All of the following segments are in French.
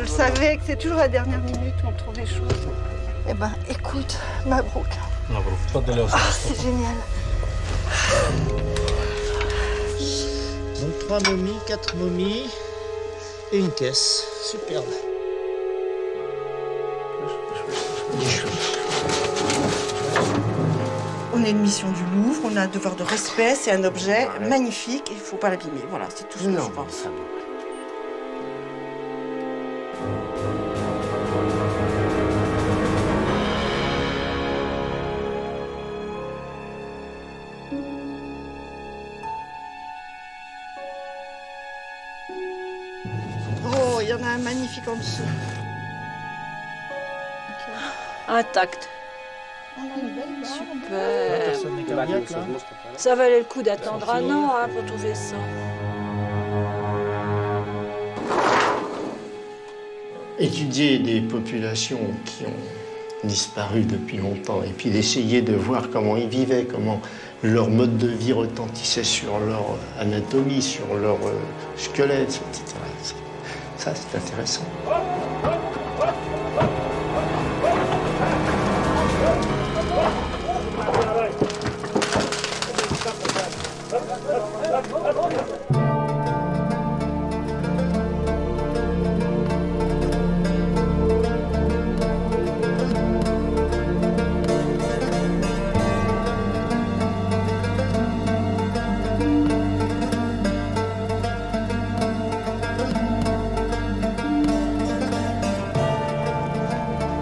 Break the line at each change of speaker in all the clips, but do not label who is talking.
Je savais que c'est toujours la dernière minute où on trouve des choses. Eh ben, écoute, Mabrouk. C'est génial.
Donc 3 momies, 4 momies et une caisse. Superbe.
On est une mission du Louvre, on a un devoir de respect, c'est un objet magnifique, il ne faut pas l'abîmer. Voilà, c'est tout ce que je pense. Oh, il y en a un magnifique en dessous.
Intact. Super.
Personne n'est cardiaque, là.
Ça valait le coup d'attendre un an pour trouver ça.
Étudier des populations qui ont disparu depuis longtemps et puis d'essayer de voir comment ils vivaient, comment leur mode de vie retentissait sur leur anatomie, sur leur squelette, etc. Ça, c'est intéressant.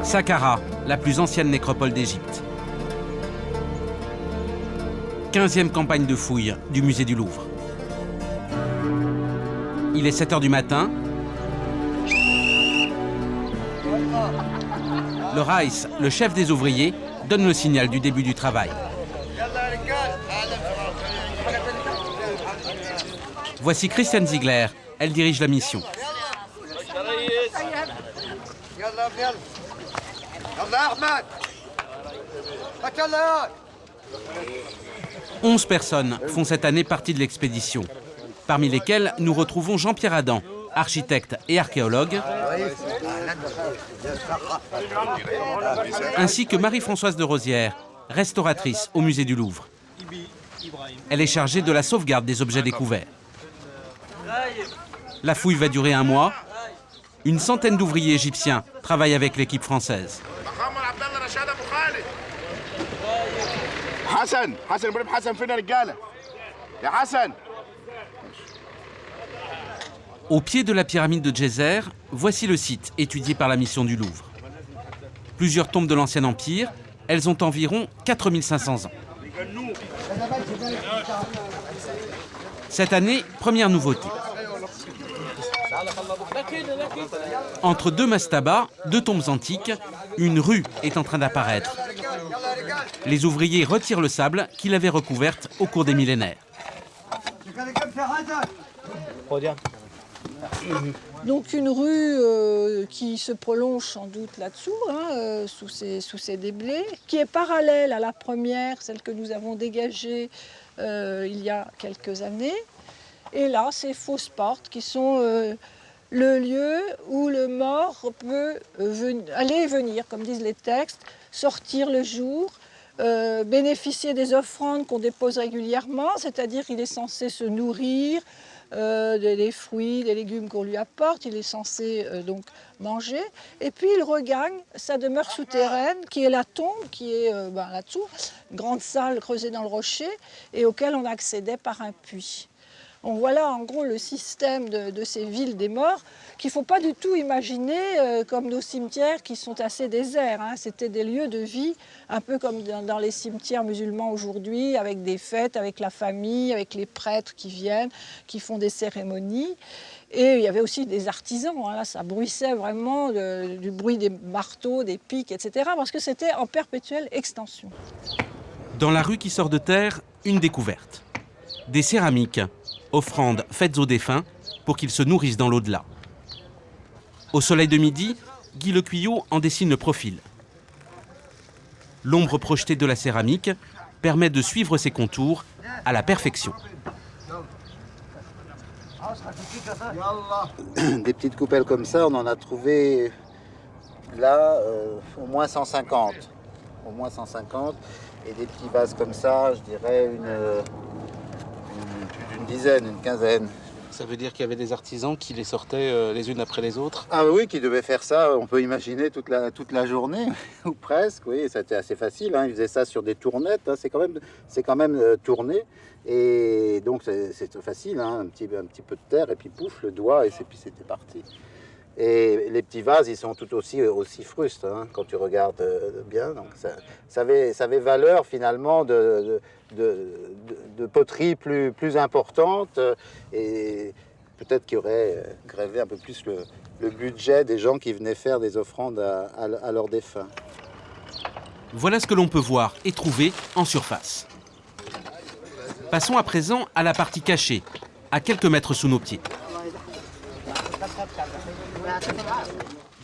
Saqqara, la plus ancienne nécropole d'Égypte. 15e campagne de fouilles du musée du Louvre. Il est 7 h du matin. Le Raïs, le chef des ouvriers, donne le signal du début du travail. Voici Christiane Ziegler, elle dirige la mission. 11 personnes font cette année partie de l'expédition, parmi lesquelles nous retrouvons Jean-Pierre Adam, architecte et archéologue, ainsi que Marie-Françoise de Rosière, restauratrice au musée du Louvre. Elle est chargée de la sauvegarde des objets découverts. La fouille va durer 1 mois. Une centaine d'ouvriers égyptiens travaillent avec l'équipe française. Au pied de la pyramide de Djéser, voici le site étudié par la mission du Louvre. Plusieurs tombes de l'Ancien Empire, elles ont environ 4500 ans. Cette année, première nouveauté. Entre 2 mastabas, 2 tombes antiques, une rue est en train d'apparaître. Les ouvriers retirent le sable qui l'avait recouverte au cours des millénaires.
Donc une rue qui se prolonge sans doute là-dessous, sous ces déblais, qui est parallèle à la première, celle que nous avons dégagée il y a quelques années. Et là, ces fausses portes qui sont le lieu où le mort peut aller et venir, comme disent les textes, sortir le jour, bénéficier des offrandes qu'on dépose régulièrement, c'est-à-dire qu'il est censé se nourrir des fruits, des légumes qu'on lui apporte, il est censé donc manger, et puis il regagne sa demeure souterraine qui est la tombe, qui est là-dessous, une grande salle creusée dans le rocher et auquel on accédait par un puits. Donc voilà en gros le système de ces villes des morts qu'il ne faut pas du tout imaginer comme nos cimetières qui sont assez déserts. C'était des lieux de vie un peu comme dans les cimetières musulmans aujourd'hui, avec des fêtes, avec la famille, avec les prêtres qui viennent, qui font des cérémonies. Et il y avait aussi des artisans, là, ça bruissait vraiment du bruit des marteaux, des pics, etc. parce que c'était en perpétuelle extension.
Dans la rue qui sort de terre, une découverte. Des céramiques, offrandes faites aux défunts pour qu'ils se nourrissent dans l'au-delà. Au soleil de midi, Guy Lecuyot en dessine le profil. L'ombre projetée de la céramique permet de suivre ses contours à la perfection.
Des petites coupelles comme ça, on en a trouvé là au moins 150. Au moins 150. Et des petits vases comme ça, je dirais une dizaine, une quinzaine.
Ça veut dire qu'il y avait des artisans qui les sortaient les unes après les autres?
Ah oui, qui devaient faire ça, on peut imaginer toute la journée, ou presque, oui, c'était assez facile, hein. Ils faisaient ça sur des tournettes, hein. C'est quand même tourné, et donc c'est facile, hein. Un petit peu de terre, et puis pouf, le doigt, et puis c'était parti. Et les petits vases, ils sont tout aussi frustes, hein, quand tu regardes bien, donc ça avait valeur finalement de poterie plus importante, et peut-être qu'il y aurait grévé un peu plus le budget des gens qui venaient faire des offrandes à leurs défunts.
Voilà ce que l'on peut voir et trouver en surface. Passons à présent à la partie cachée, à quelques mètres sous nos pieds.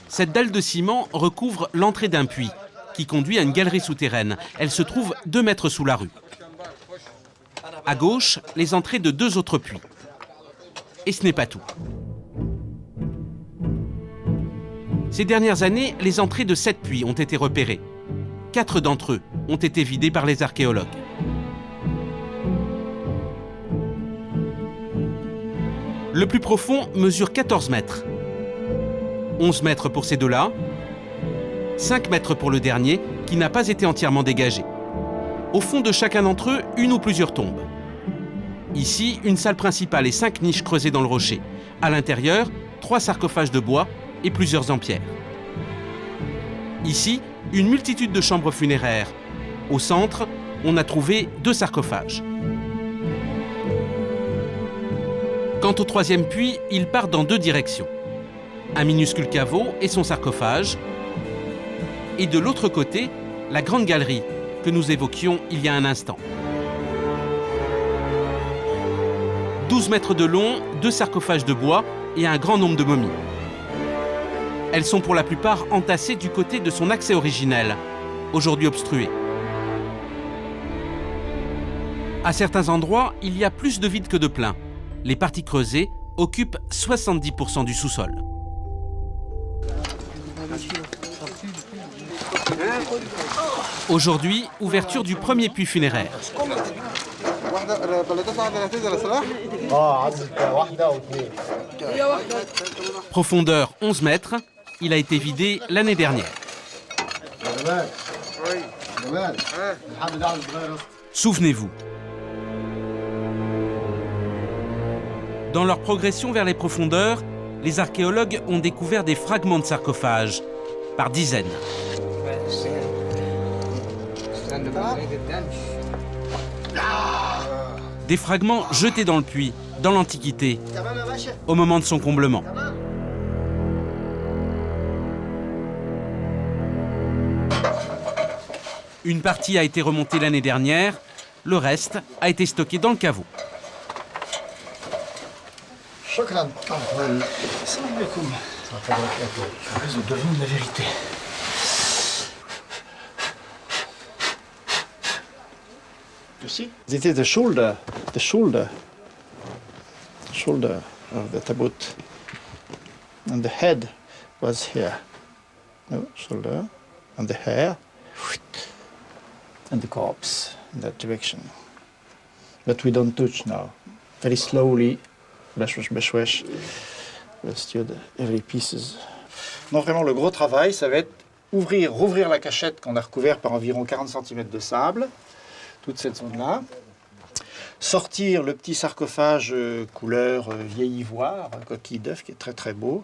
Cette dalle de ciment recouvre l'entrée d'un puits qui conduit à une galerie souterraine. Elle se trouve 2 mètres sous la rue. À gauche, les entrées de 2 autres puits. Et ce n'est pas tout. Ces dernières années, les entrées de 7 puits ont été repérées. 4 d'entre eux ont été vidés par les archéologues. Le plus profond mesure 14 mètres. 11 mètres pour ces deux-là, 5 mètres pour le dernier, qui n'a pas été entièrement dégagé. Au fond de chacun d'entre eux, une ou plusieurs tombes. Ici, une salle principale et 5 niches creusées dans le rocher. À l'intérieur, 3 sarcophages de bois et plusieurs en pierre. Ici, une multitude de chambres funéraires. Au centre, on a trouvé 2 sarcophages. Quant au 3e puits, il part dans 2 directions. Un minuscule caveau et son sarcophage. Et de l'autre côté, la grande galerie que nous évoquions il y a un instant. 12 mètres de long, 2 sarcophages de bois et un grand nombre de momies. Elles sont pour la plupart entassées du côté de son accès originel, aujourd'hui obstrué. À certains endroits, il y a plus de vide que de plein. Les parties creusées occupent 70% du sous-sol. Aujourd'hui, ouverture du premier puits funéraire. Profondeur 11 mètres, il a été vidé l'année dernière. Souvenez-vous. Dans leur progression vers les profondeurs, les archéologues ont découvert des fragments de sarcophages, par dizaines. Des fragments jetés dans le puits, dans l'Antiquité, au moment de son comblement. Une partie a été remontée l'année dernière, le reste a été stocké dans le caveau.
Je devine la vérité. You see? This is the shoulder of the tabut. And the head was here. No, shoulder, and the hair, and the corpse in that direction. But we don't touch now. Very slowly, beshwesh, every pieces. Non, vraiment, le gros travail, ça va être rouvrir la cachette qu'on a recouverte par environ 40 cm de sable, toute cette zone-là, sortir le petit sarcophage couleur vieil ivoire, coquille d'œuf, qui est très très beau,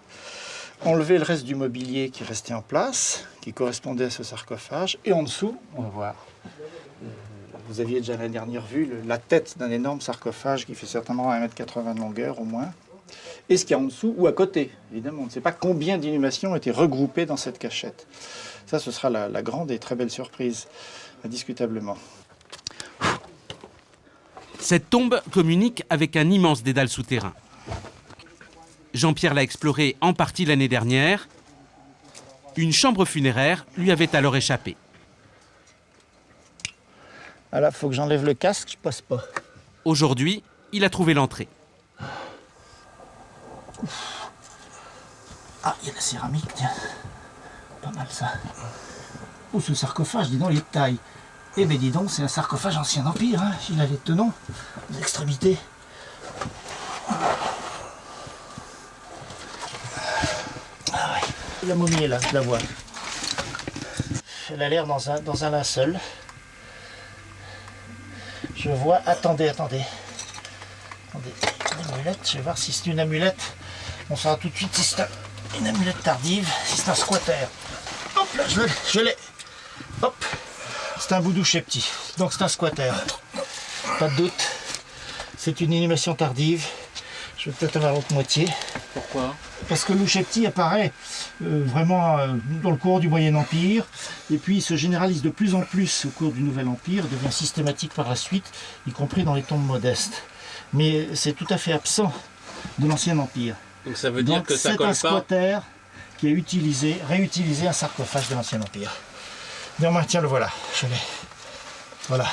enlever le reste du mobilier qui restait en place, qui correspondait à ce sarcophage, et en dessous, on va voir. Vous aviez déjà l'année dernière vu la tête d'un énorme sarcophage qui fait certainement 1,80 m de longueur au moins. Et ce qu'il y a en dessous ou à côté, évidemment. On ne sait pas combien d'inhumations ont été regroupées dans cette cachette. Ça, ce sera la grande et très belle surprise, indiscutablement.
Cette tombe communique avec un immense dédale souterrain. Jean-Pierre l'a exploré en partie l'année dernière. Une chambre funéraire lui avait alors échappé.
Voilà, il faut que j'enlève le casque, je passe pas.
Aujourd'hui, il a trouvé l'entrée.
Ah, il y a de la céramique, tiens. Pas mal ça. Oh, ce sarcophage, dis donc, il est de taille. Eh ben dis donc, c'est un sarcophage ancien empire, hein. Il a les tenons aux extrémités. Ah ouais. La momie est là, je la vois. Elle a l'air dans un linceul. Je vois, attendez. Une amulette, je vais voir si c'est une amulette. On saura tout de suite si c'est une amulette tardive, si c'est un squatter. Hop là, je l'ai. Hop, c'est un boudou chepti, donc c'est un squatter. Pas de doute. C'est une inhumation tardive. Je vais peut-être avoir l'autre moitié.
Pourquoi?
Parce que l'Ouchepti apparaît vraiment dans le cours du Moyen Empire, et puis il se généralise de plus en plus au cours du Nouvel Empire, devient systématique par la suite, y compris dans les tombes modestes. Mais c'est tout à fait absent de l'Ancien Empire.
Donc ça veut dire que ça colle pas.
C'est un squatter qui a réutilisé un sarcophage de l'Ancien Empire. Néanmoins, tiens, le voilà, je l'ai. Voilà.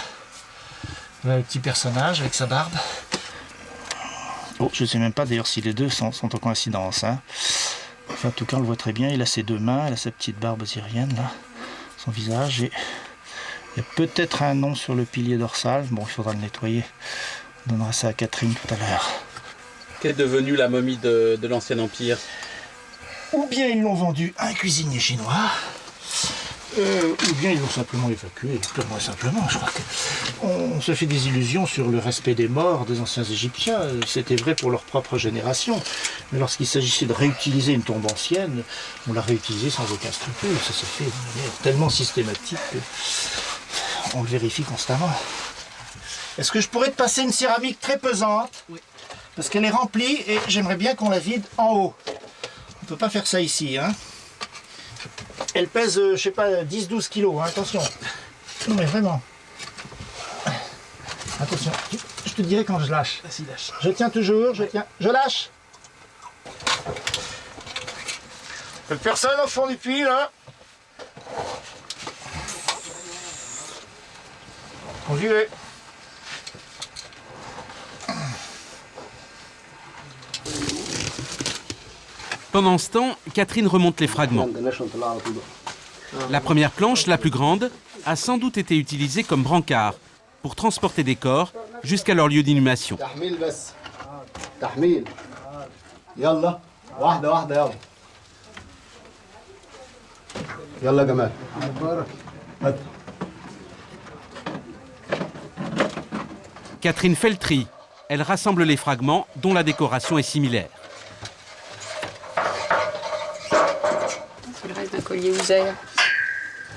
Voilà le petit personnage avec sa barbe. Oh, je ne sais même pas d'ailleurs si les deux sont en coïncidence. Hein. Enfin, en tout cas, on le voit très bien. Il a ses deux mains, il a sa petite barbe syrienne, là, son visage. Et il y a peut-être un nom sur le pilier dorsal. Bon, il faudra le nettoyer. On donnera ça à Catherine tout à l'heure.
Qu'est devenue la momie de l'Ancien Empire?
Ou bien ils l'ont vendu à un cuisinier chinois, ou bien ils l'ont simplement évacué, purement et simplement. Je crois qu'on se fait des illusions sur le respect des morts des anciens Égyptiens. C'était vrai pour leur propre génération. Mais lorsqu'il s'agissait de réutiliser une tombe ancienne, on l'a réutilisée sans aucun scrupule. Ça s'est fait de manière tellement systématique qu'on le vérifie constamment. Est-ce que je pourrais te passer une céramique très pesante? Oui. Parce qu'elle est remplie et j'aimerais bien qu'on la vide en haut. On ne peut pas faire ça ici. Hein. Elle pèse, je sais pas, 10-12 kilos, hein, attention. Non mais vraiment. Attention, je te dirai quand je lâche. Vas-y, lâche. Je tiens toujours, je tiens. Je lâche. Plus personne au fond du puits, là. Conduez.
Pendant ce temps, Catherine remonte les fragments. La première planche, la plus grande, a sans doute été utilisée comme brancard pour transporter des corps jusqu'à leur lieu d'inhumation. Catherine fait le tri. Elle rassemble les fragments dont la décoration est similaire.
C'est le reste d'un collier ouzaire.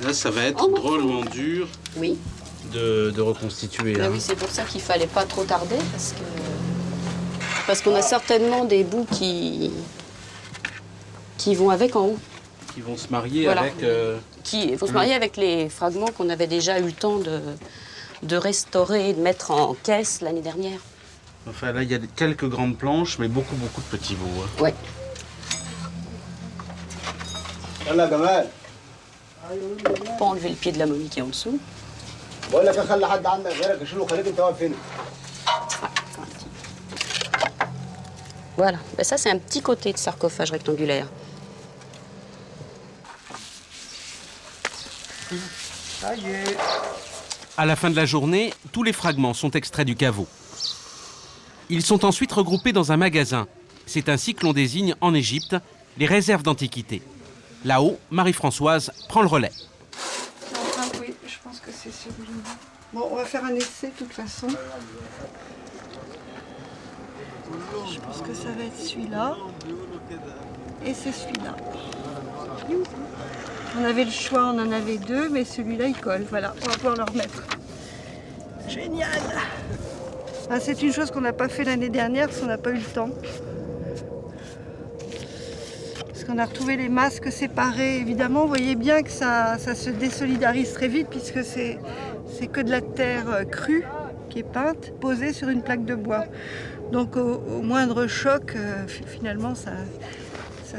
Là, ça va être drôlement dur
Oui.
de reconstituer.
Ah oui, c'est pour ça qu'il ne fallait pas trop tarder, parce qu'on a certainement des bouts qui vont avec en haut.
Qui vont se marier
Voilà.
avec...
Qui vont se marier avec les fragments qu'on avait déjà eu le temps de restaurer et de mettre en caisse l'année dernière.
Enfin, là, il y a quelques grandes planches, mais beaucoup de petits bouts. Hein.
Ouais. Pas enlever le pied de la momie qui est en dessous. Voilà, ben ça c'est un petit côté de sarcophage rectangulaire.
À la fin de la journée, tous les fragments sont extraits du caveau. Ils sont ensuite regroupés dans un magasin. C'est ainsi que l'on désigne en Égypte les réserves d'antiquités. Là-haut, Marie-Françoise prend le relais.
Ah oui, je pense que c'est celui-là. Bon, on va faire un essai de toute façon. Je pense que ça va être celui-là. Et c'est celui-là. On avait le choix, on en avait deux, mais celui-là il colle. Voilà, on va pouvoir le remettre. Génial! Ah, c'est une chose qu'on n'a pas fait l'année dernière parce qu'on n'a pas eu le temps. Parce qu'on a retrouvé les masques séparés. Évidemment, vous voyez bien que ça se désolidarise très vite puisque c'est que de la terre crue qui est peinte, posée sur une plaque de bois. Donc au moindre choc, finalement, ça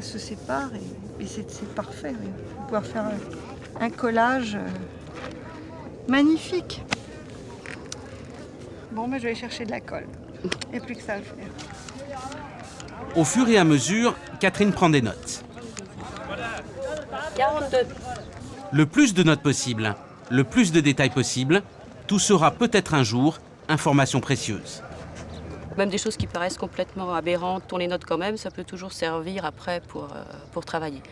se sépare et c'est parfait. On va pouvoir faire un collage magnifique. Bon, mais je vais aller chercher de la colle. Il n'y a plus que ça à faire.
Au fur et à mesure, Catherine prend des notes.
42.
Le plus de notes possible, le plus de détails possible, tout sera peut-être un jour information précieuse.
Même des choses qui paraissent complètement aberrantes, on les note quand même, ça peut toujours servir après pour travailler.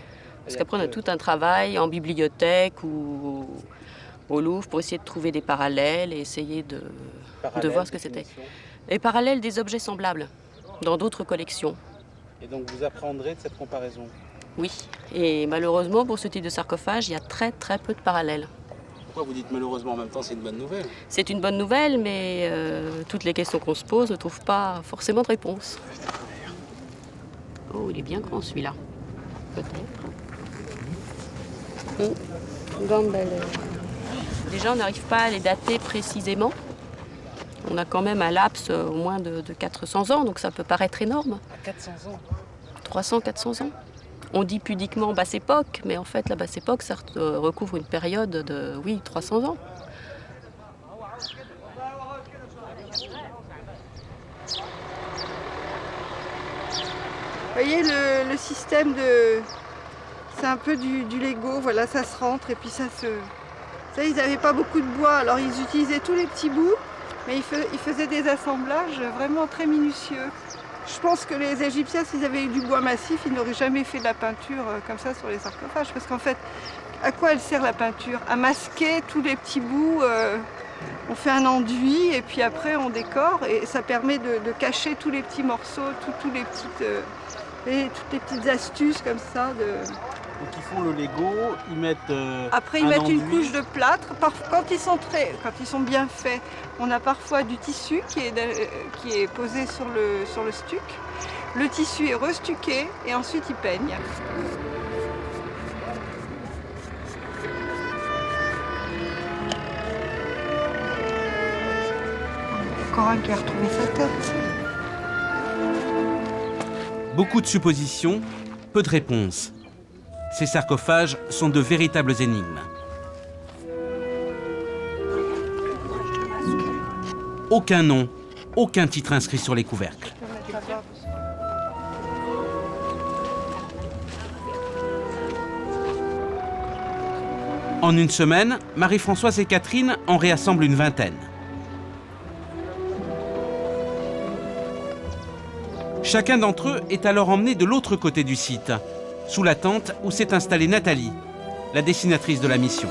Parce qu'après, on a tout un travail en bibliothèque ou au Louvre pour essayer de trouver des parallèles et essayer de voir ce que c'était. Et parallèles des objets semblables dans d'autres collections.
Et donc vous apprendrez de cette comparaison?
Oui, et malheureusement pour ce type de sarcophage, il y a très peu de parallèles.
Pourquoi vous dites malheureusement en même temps c'est une bonne nouvelle?
C'est une bonne nouvelle, mais toutes les questions qu'on se pose ne trouvent pas forcément de réponse. Oh, il est bien grand celui-là. Peut-être. Déjà, on n'arrive pas à les dater précisément. On a quand même un laps au moins de 400 ans, donc ça peut paraître énorme.
À 400 ans?
300, 400 ans. On dit pudiquement basse époque, mais en fait, la basse époque, ça recouvre une période de, 300 ans.
Vous voyez le système de... C'est un peu du Lego, voilà, ça se rentre et puis ça se... Ça, ils n'avaient pas beaucoup de bois, alors ils utilisaient tous les petits bouts, mais ils faisaient des assemblages vraiment très minutieux. Je pense que les Égyptiens, s'ils avaient eu du bois massif, ils n'auraient jamais fait de la peinture comme ça sur les sarcophages. Parce qu'en fait, à quoi elle sert la peinture? À masquer tous les petits bouts. On fait un enduit et puis après on décore et ça permet de cacher tous les petits morceaux, toutes les petites astuces comme ça.
Donc ils font le Lego, ils mettent
Après ils mettent une couche de plâtre. Quand ils sont bien faits, on a parfois du tissu qui est posé sur le stuc. Le tissu est restuqué et ensuite ils peignent. Encore un qui a retrouvé sa tête.
Beaucoup de suppositions, peu de réponses. Ces sarcophages sont de véritables énigmes. Aucun nom, aucun titre inscrit sur les couvercles. En une semaine, Marie-Françoise et Catherine en réassemblent une vingtaine. Chacun d'entre eux est alors emmené de l'autre côté du site, sous la tente où s'est installée Nathalie, la dessinatrice de la mission.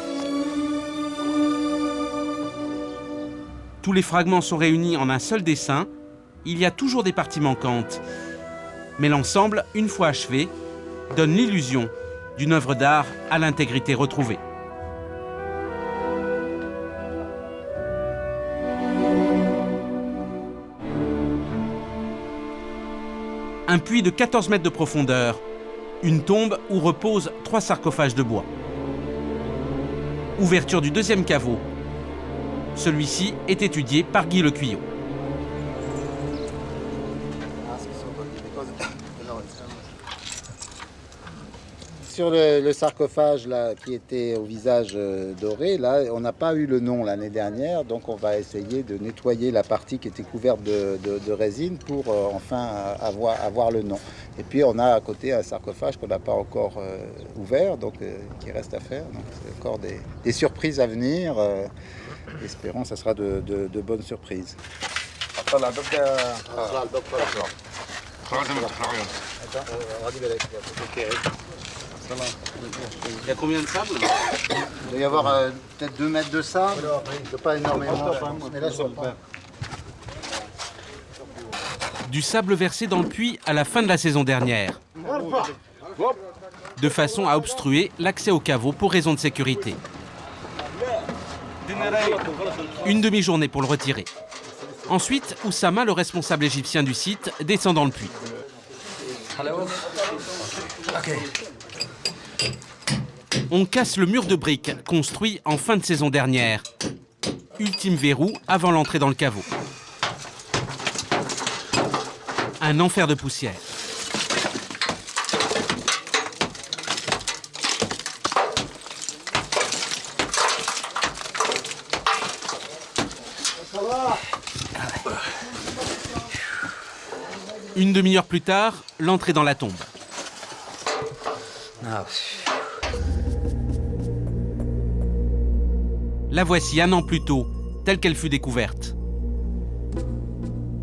Tous les fragments sont réunis en un seul dessin. Il y a toujours des parties manquantes. Mais l'ensemble, une fois achevé, donne l'illusion d'une œuvre d'art à l'intégrité retrouvée. Un puits de 14 mètres de profondeur, une tombe où reposent 3 sarcophages de bois. Ouverture du deuxième caveau. Celui-ci est étudié par Guy Lecuyot.
Sur le sarcophage là, qui était au visage doré, là, on n'a pas eu le nom l'année dernière, donc on va essayer de nettoyer la partie qui était couverte de résine pour enfin avoir le nom. Et puis on a à côté un sarcophage qu'on n'a pas encore ouvert, donc qui reste à faire. Donc c'est encore des surprises à venir. Espérons que ça sera de bonnes surprises.
Il y a combien de sable?
Il doit y avoir peut-être 2 mètres de sable, pas énormément. Mais là,
Du sable versé dans le puits à la fin de la saison dernière, de façon à obstruer l'accès au caveau pour raison de sécurité. Une demi-journée pour le retirer. Ensuite, Oussama, le responsable égyptien du site, descend dans le puits. On casse le mur de briques construit en fin de saison dernière. Ultime verrou avant l'entrée dans le caveau. Un enfer de poussière. Une demi-heure plus tard, l'entrée dans la tombe. La voici 1 an plus tôt, telle qu'elle fut découverte.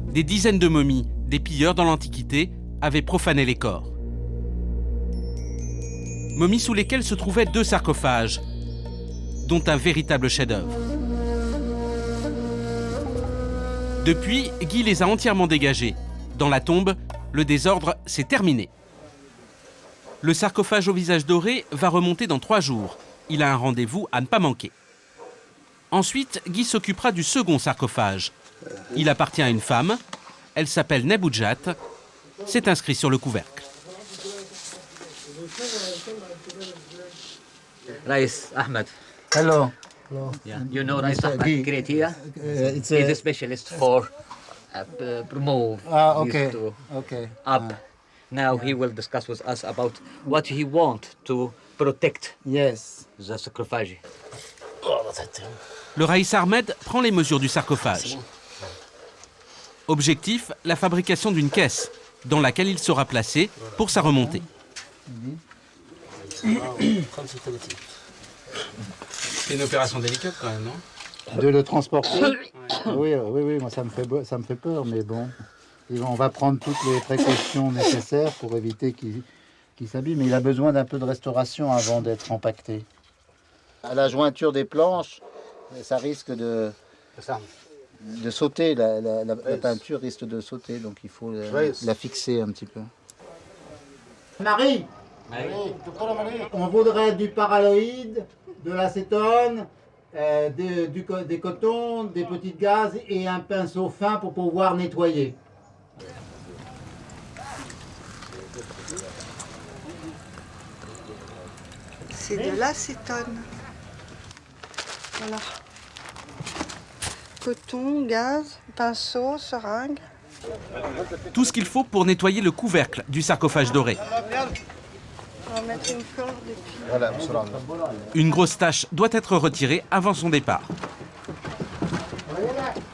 Des dizaines de momies, des pilleurs dans l'Antiquité, avaient profané les corps. Momies sous lesquelles se trouvaient 2 sarcophages, dont un véritable chef-d'œuvre. Depuis, Guy les a entièrement dégagés. Dans la tombe, le désordre s'est terminé. Le sarcophage au visage doré va remonter dans 3 jours. Il a un rendez-vous à ne pas manquer. Ensuite, Guy s'occupera du second sarcophage. Il appartient à une femme. Elle s'appelle Neboudjat. C'est inscrit sur le couvercle.
Rais Ahmed.
Hello.
Yeah. You know Rais Ahmed
Guy.
Kretia?
It's
He's a specialist for promote
okay.
these two
Okay.
up. Now he will discuss with us about what he want to protect
Yes.
the sarcophage.
Le Raïs Ahmed prend les mesures du sarcophage. Objectif, la fabrication d'une caisse dans laquelle il sera placé pour sa remontée.
C'est une opération délicate quand même, non?
De le transporter. Oui, moi ça me fait peur, mais bon. On va prendre toutes les précautions nécessaires pour éviter qu'il s'abîme. Mais il a besoin d'un peu de restauration avant d'être empaqueté. À la jointure des planches, ça risque de sauter. La peinture risque de sauter, donc il faut la fixer un petit peu. Marie, on voudrait du paraloïde, de l'acétone, des cotons, des petites gazes et un pinceau fin pour pouvoir nettoyer.
C'est de l'acétone. Voilà. Coton, gaz, pinceau, seringue.
Tout ce qu'il faut pour nettoyer le couvercle du sarcophage doré.
On va mettre une corde et puis...
Voilà.
Une grosse tache doit être retirée avant son départ.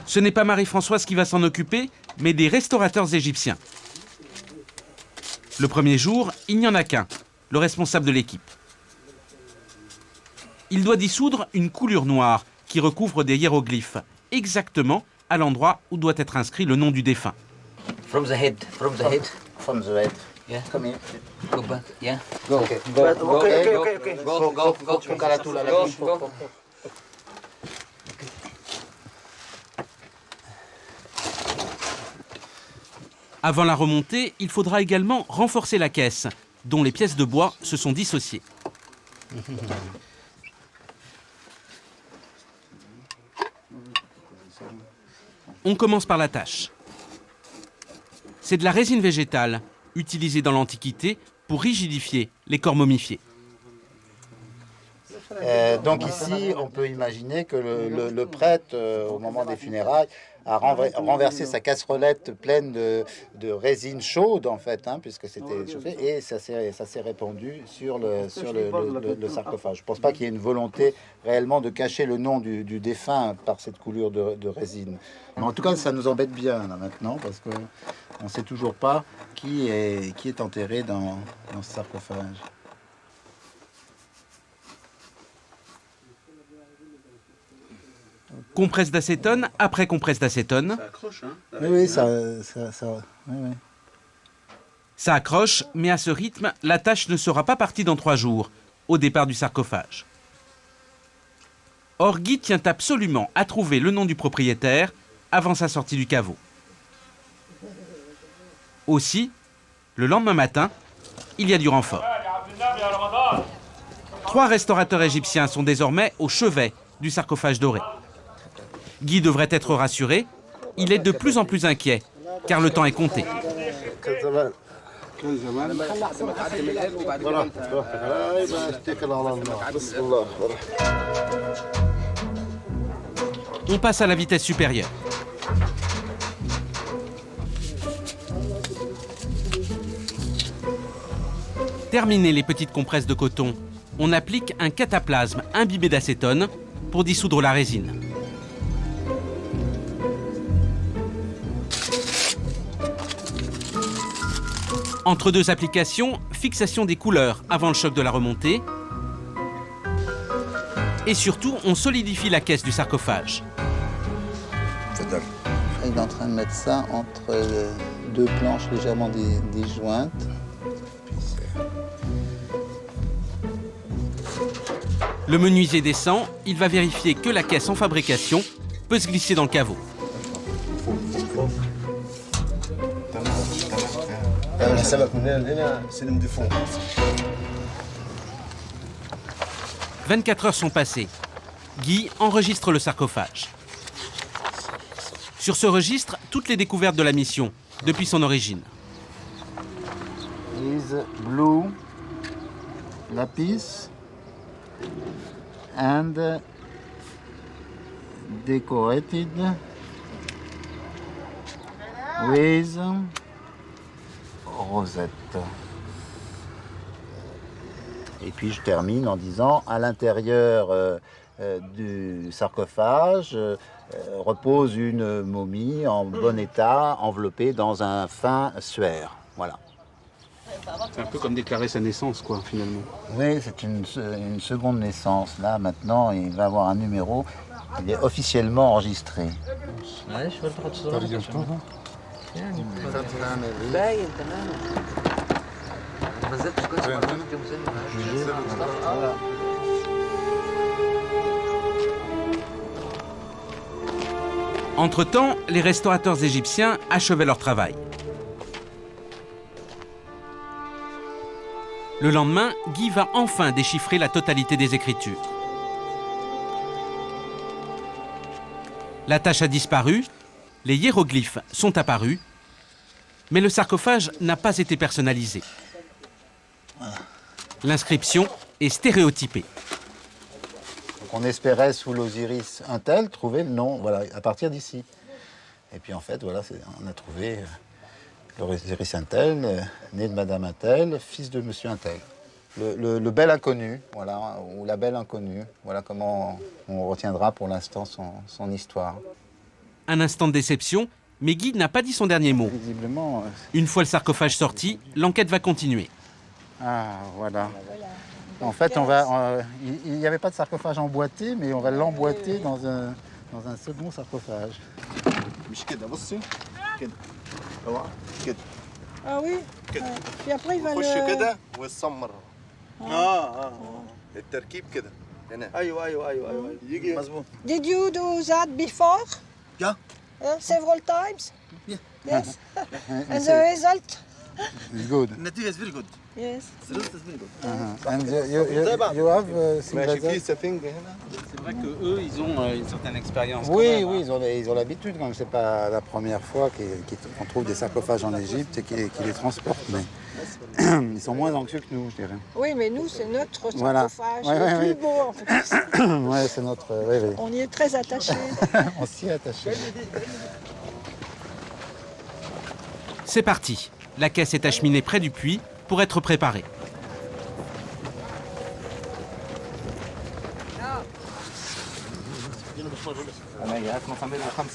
Ce n'est pas Marie-Françoise qui va s'en occuper, mais des restaurateurs égyptiens. Le premier jour, il n'y en a qu'un, le responsable de l'équipe. Il doit dissoudre une coulure noire qui recouvre des hiéroglyphes, exactement à l'endroit où doit être inscrit le nom du défunt.
From the head.
From the head.
Yeah.
Come here.
Go back. Yeah.
Go. Okay. Go.
Go.
Avant la remontée, il faudra également renforcer la caisse, dont les pièces de bois se sont dissociées. On commence par la tâche. C'est de la résine végétale, utilisée dans l'Antiquité pour rigidifier les corps momifiés.
Donc ici, on peut imaginer que le prêtre, au moment des funérailles, a renversé sa casserolette pleine de résine chaude, en fait, puisque c'était chauffé, et ça s'est répandu sur le sarcophage. Je ne pense pas qu'il y ait une volonté réellement de cacher le nom du défunt par cette coulure de résine. Mais en tout cas, ça nous embête bien là, maintenant, parce qu'on ne sait toujours pas qui est enterré dans ce sarcophage.
Compresse d'acétone après compresse d'acétone.
Ça accroche, hein?
Oui, oui.
Ça accroche, mais à ce rythme, la tâche ne sera pas partie dans 3 jours, au départ du sarcophage. Or, Guy tient absolument à trouver le nom du propriétaire avant sa sortie du caveau. Aussi, le lendemain matin, il y a du renfort. 3 restaurateurs égyptiens sont désormais au chevet du sarcophage doré. Guy devrait être rassuré, il est de plus en plus inquiet, car le temps est compté. On passe à la vitesse supérieure. Terminé les petites compresses de coton, on applique un cataplasme imbibé d'acétone pour dissoudre la résine. Entre deux applications, fixation des couleurs avant le choc de la remontée. Et surtout, on solidifie la caisse du sarcophage.
Il est en train de mettre ça entre deux planches légèrement disjointes.
Le menuisier descend, il va vérifier que la caisse en fabrication peut se glisser dans le caveau. « 24 heures sont passées. Guy enregistre le sarcophage. Sur ce registre, toutes les découvertes de la mission, depuis son origine.
Is blue lapis and decorated with rosette. Et puis je termine en disant à l'intérieur du sarcophage repose une momie en bon état, enveloppée dans un fin suaire. Voilà.
C'est un peu comme déclarer sa naissance, quoi, finalement.
Oui, c'est une seconde naissance. Là, maintenant, il va avoir un numéro. Il est officiellement enregistré.
Entre-temps, les restaurateurs égyptiens achevaient leur travail. Le lendemain, Guy va enfin déchiffrer la totalité des écritures. La tâche a disparu, les hiéroglyphes sont apparus, mais le sarcophage n'a pas été personnalisé. L'inscription est stéréotypée.
On espérait sous l'Osiris Untel trouver le nom, voilà, à partir d'ici. Et puis en fait, voilà, on a trouvé l'Osiris Untel, né de Madame Untel, fils de Monsieur Untel. Le bel inconnu, voilà, ou la belle inconnue, voilà comment on retiendra pour l'instant son histoire.
Un instant de déception, mais Guy n'a pas dit son dernier mot.
Visiblement.
Une fois le sarcophage sorti, l'enquête va continuer.
Ah, voilà. En fait, il n'y avait pas de sarcophage emboîté, mais on va l'emboîter dans un second sarcophage.
Ah oui. Puis après il va le... Did you do that before?
Yeah.
Several times?
Yeah.
Yes. And the result?
It's good.
Yes.
And you have things like that?
C'est vrai qu'eux, ils ont une certaine expérience.
Oui, oui, ils ont l'habitude, quand même. C'est pas la première fois qu'on trouve des sarcophages en Égypte et qu'ils les transportent, mais ils sont moins anxieux que nous, je dirais.
Oui, mais nous, c'est notre sarcophage,
Voilà.
le plus beau en fait.
Oui, c'est notre... Oui.
On y est très attachés.
On s'y est attaché.
C'est parti. La caisse est acheminée près du puits pour être préparée.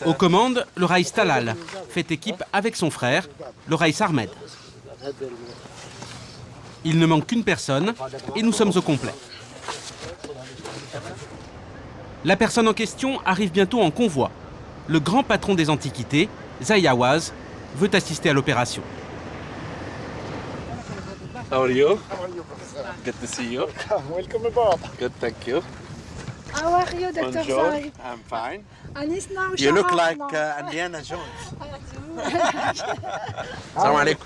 Aux commandes, le Raïs Talal fait équipe avec son frère, le Raïs Ahmed. Il ne manque qu'une personne et nous sommes au complet. La personne en question arrive bientôt en convoi. Le grand patron des antiquités, Zayawaz, veut assister à l'opération.
How are you? Good to see you.
Welcome aboard.
Good, thank you.
How are you, Dr.
Bonjour.
Zay?
I'm fine.
Anis now
You look
Sharon
like
now.
Indiana Jones. السلام عليكم.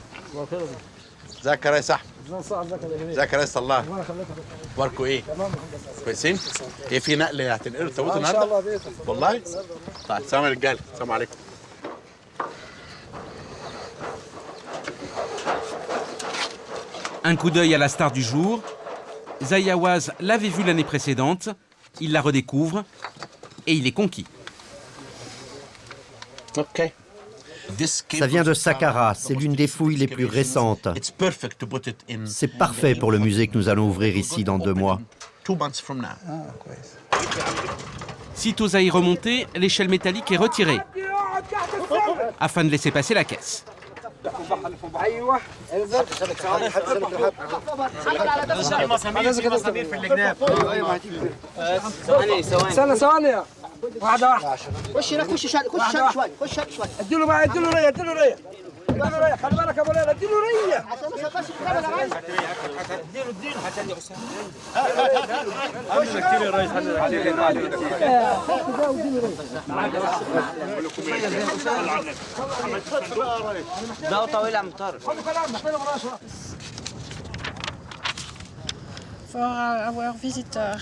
ازيك يا ريس احمد؟ ازيك يا ريس الله؟ اخباركم ايه؟ كويسين؟ ايه في نقل هتنقلوا التابوت النهارده؟ والله؟ طيب سلام يا رجاله، السلام عليكم.
Un coup d'œil à la star du jour. Zayawaz l'avait vue l'année précédente, il la redécouvre et il est conquis.
Ok.
Ça vient de Saqqara, c'est l'une des fouilles les plus récentes. C'est parfait pour le musée que nous allons ouvrir ici dans 2 mois.
Sitôt Zay remonté, l'échelle métallique est retirée afin de laisser passer la caisse.
ايوه انزل مسامير في الجناب ثواني واحده واحده خش هناك خش شوي خش شوي اديله بقى اديله ريه خلي بالك يا ابو ليلى اديله ريه عشان ما تبقاش اديله عشان يا حسام كتير يا ريس ده طويل عم طارق
For our visitor,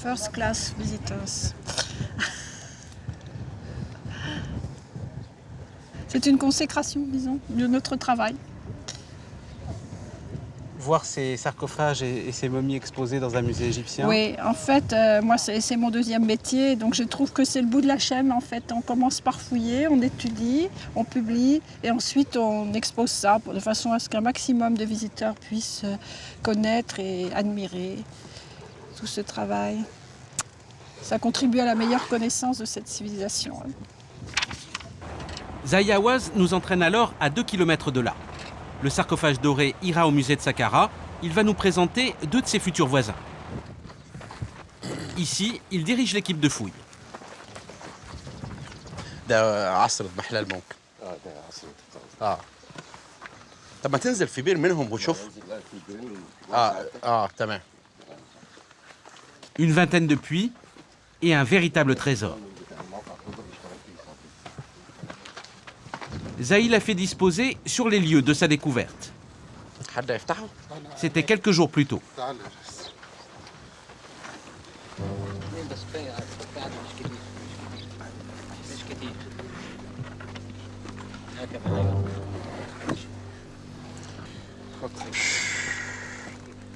first class visitors. C'est une consécration, disons, de notre travail.
Voir ces sarcophages et ces momies exposées dans un musée égyptien.
Oui, en fait, moi, c'est mon deuxième métier, donc je trouve que c'est le bout de la chaîne, en fait. On commence par fouiller, on étudie, on publie, et ensuite on expose ça de façon à ce qu'un maximum de visiteurs puissent connaître et admirer tout ce travail. Ça contribue à la meilleure connaissance de cette civilisation.
Zahi Hawass nous entraîne alors à 2 km de là. Le sarcophage doré ira au musée de Saqqara. Il va nous présenter 2 de ses futurs voisins. Ici, il dirige l'équipe de fouilles.
ده عصرة محلال ممكن.
ده عصرة.
طب ما تنزل في بير منهم وشوف. تمام.
Une vingtaine de puits et un véritable trésor. Zahi l'a fait disposer sur les lieux de sa découverte. C'était quelques jours plus tôt.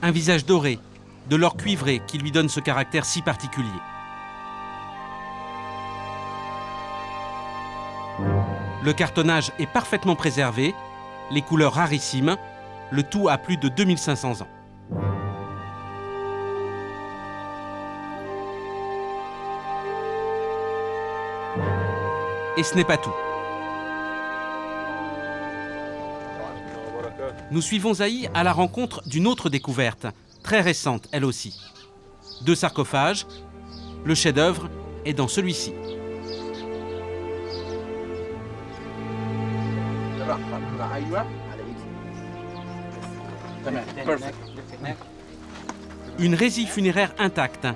Un visage doré, de l'or cuivré qui lui donne ce caractère si particulier. Le cartonnage est parfaitement préservé, les couleurs rarissimes, le tout à plus de 2500 ans. Et ce n'est pas tout. Nous suivons Zahi à la rencontre d'une autre découverte, très récente elle aussi. 2 sarcophages, le chef-d'œuvre est dans celui-ci. Une résille funéraire intacte,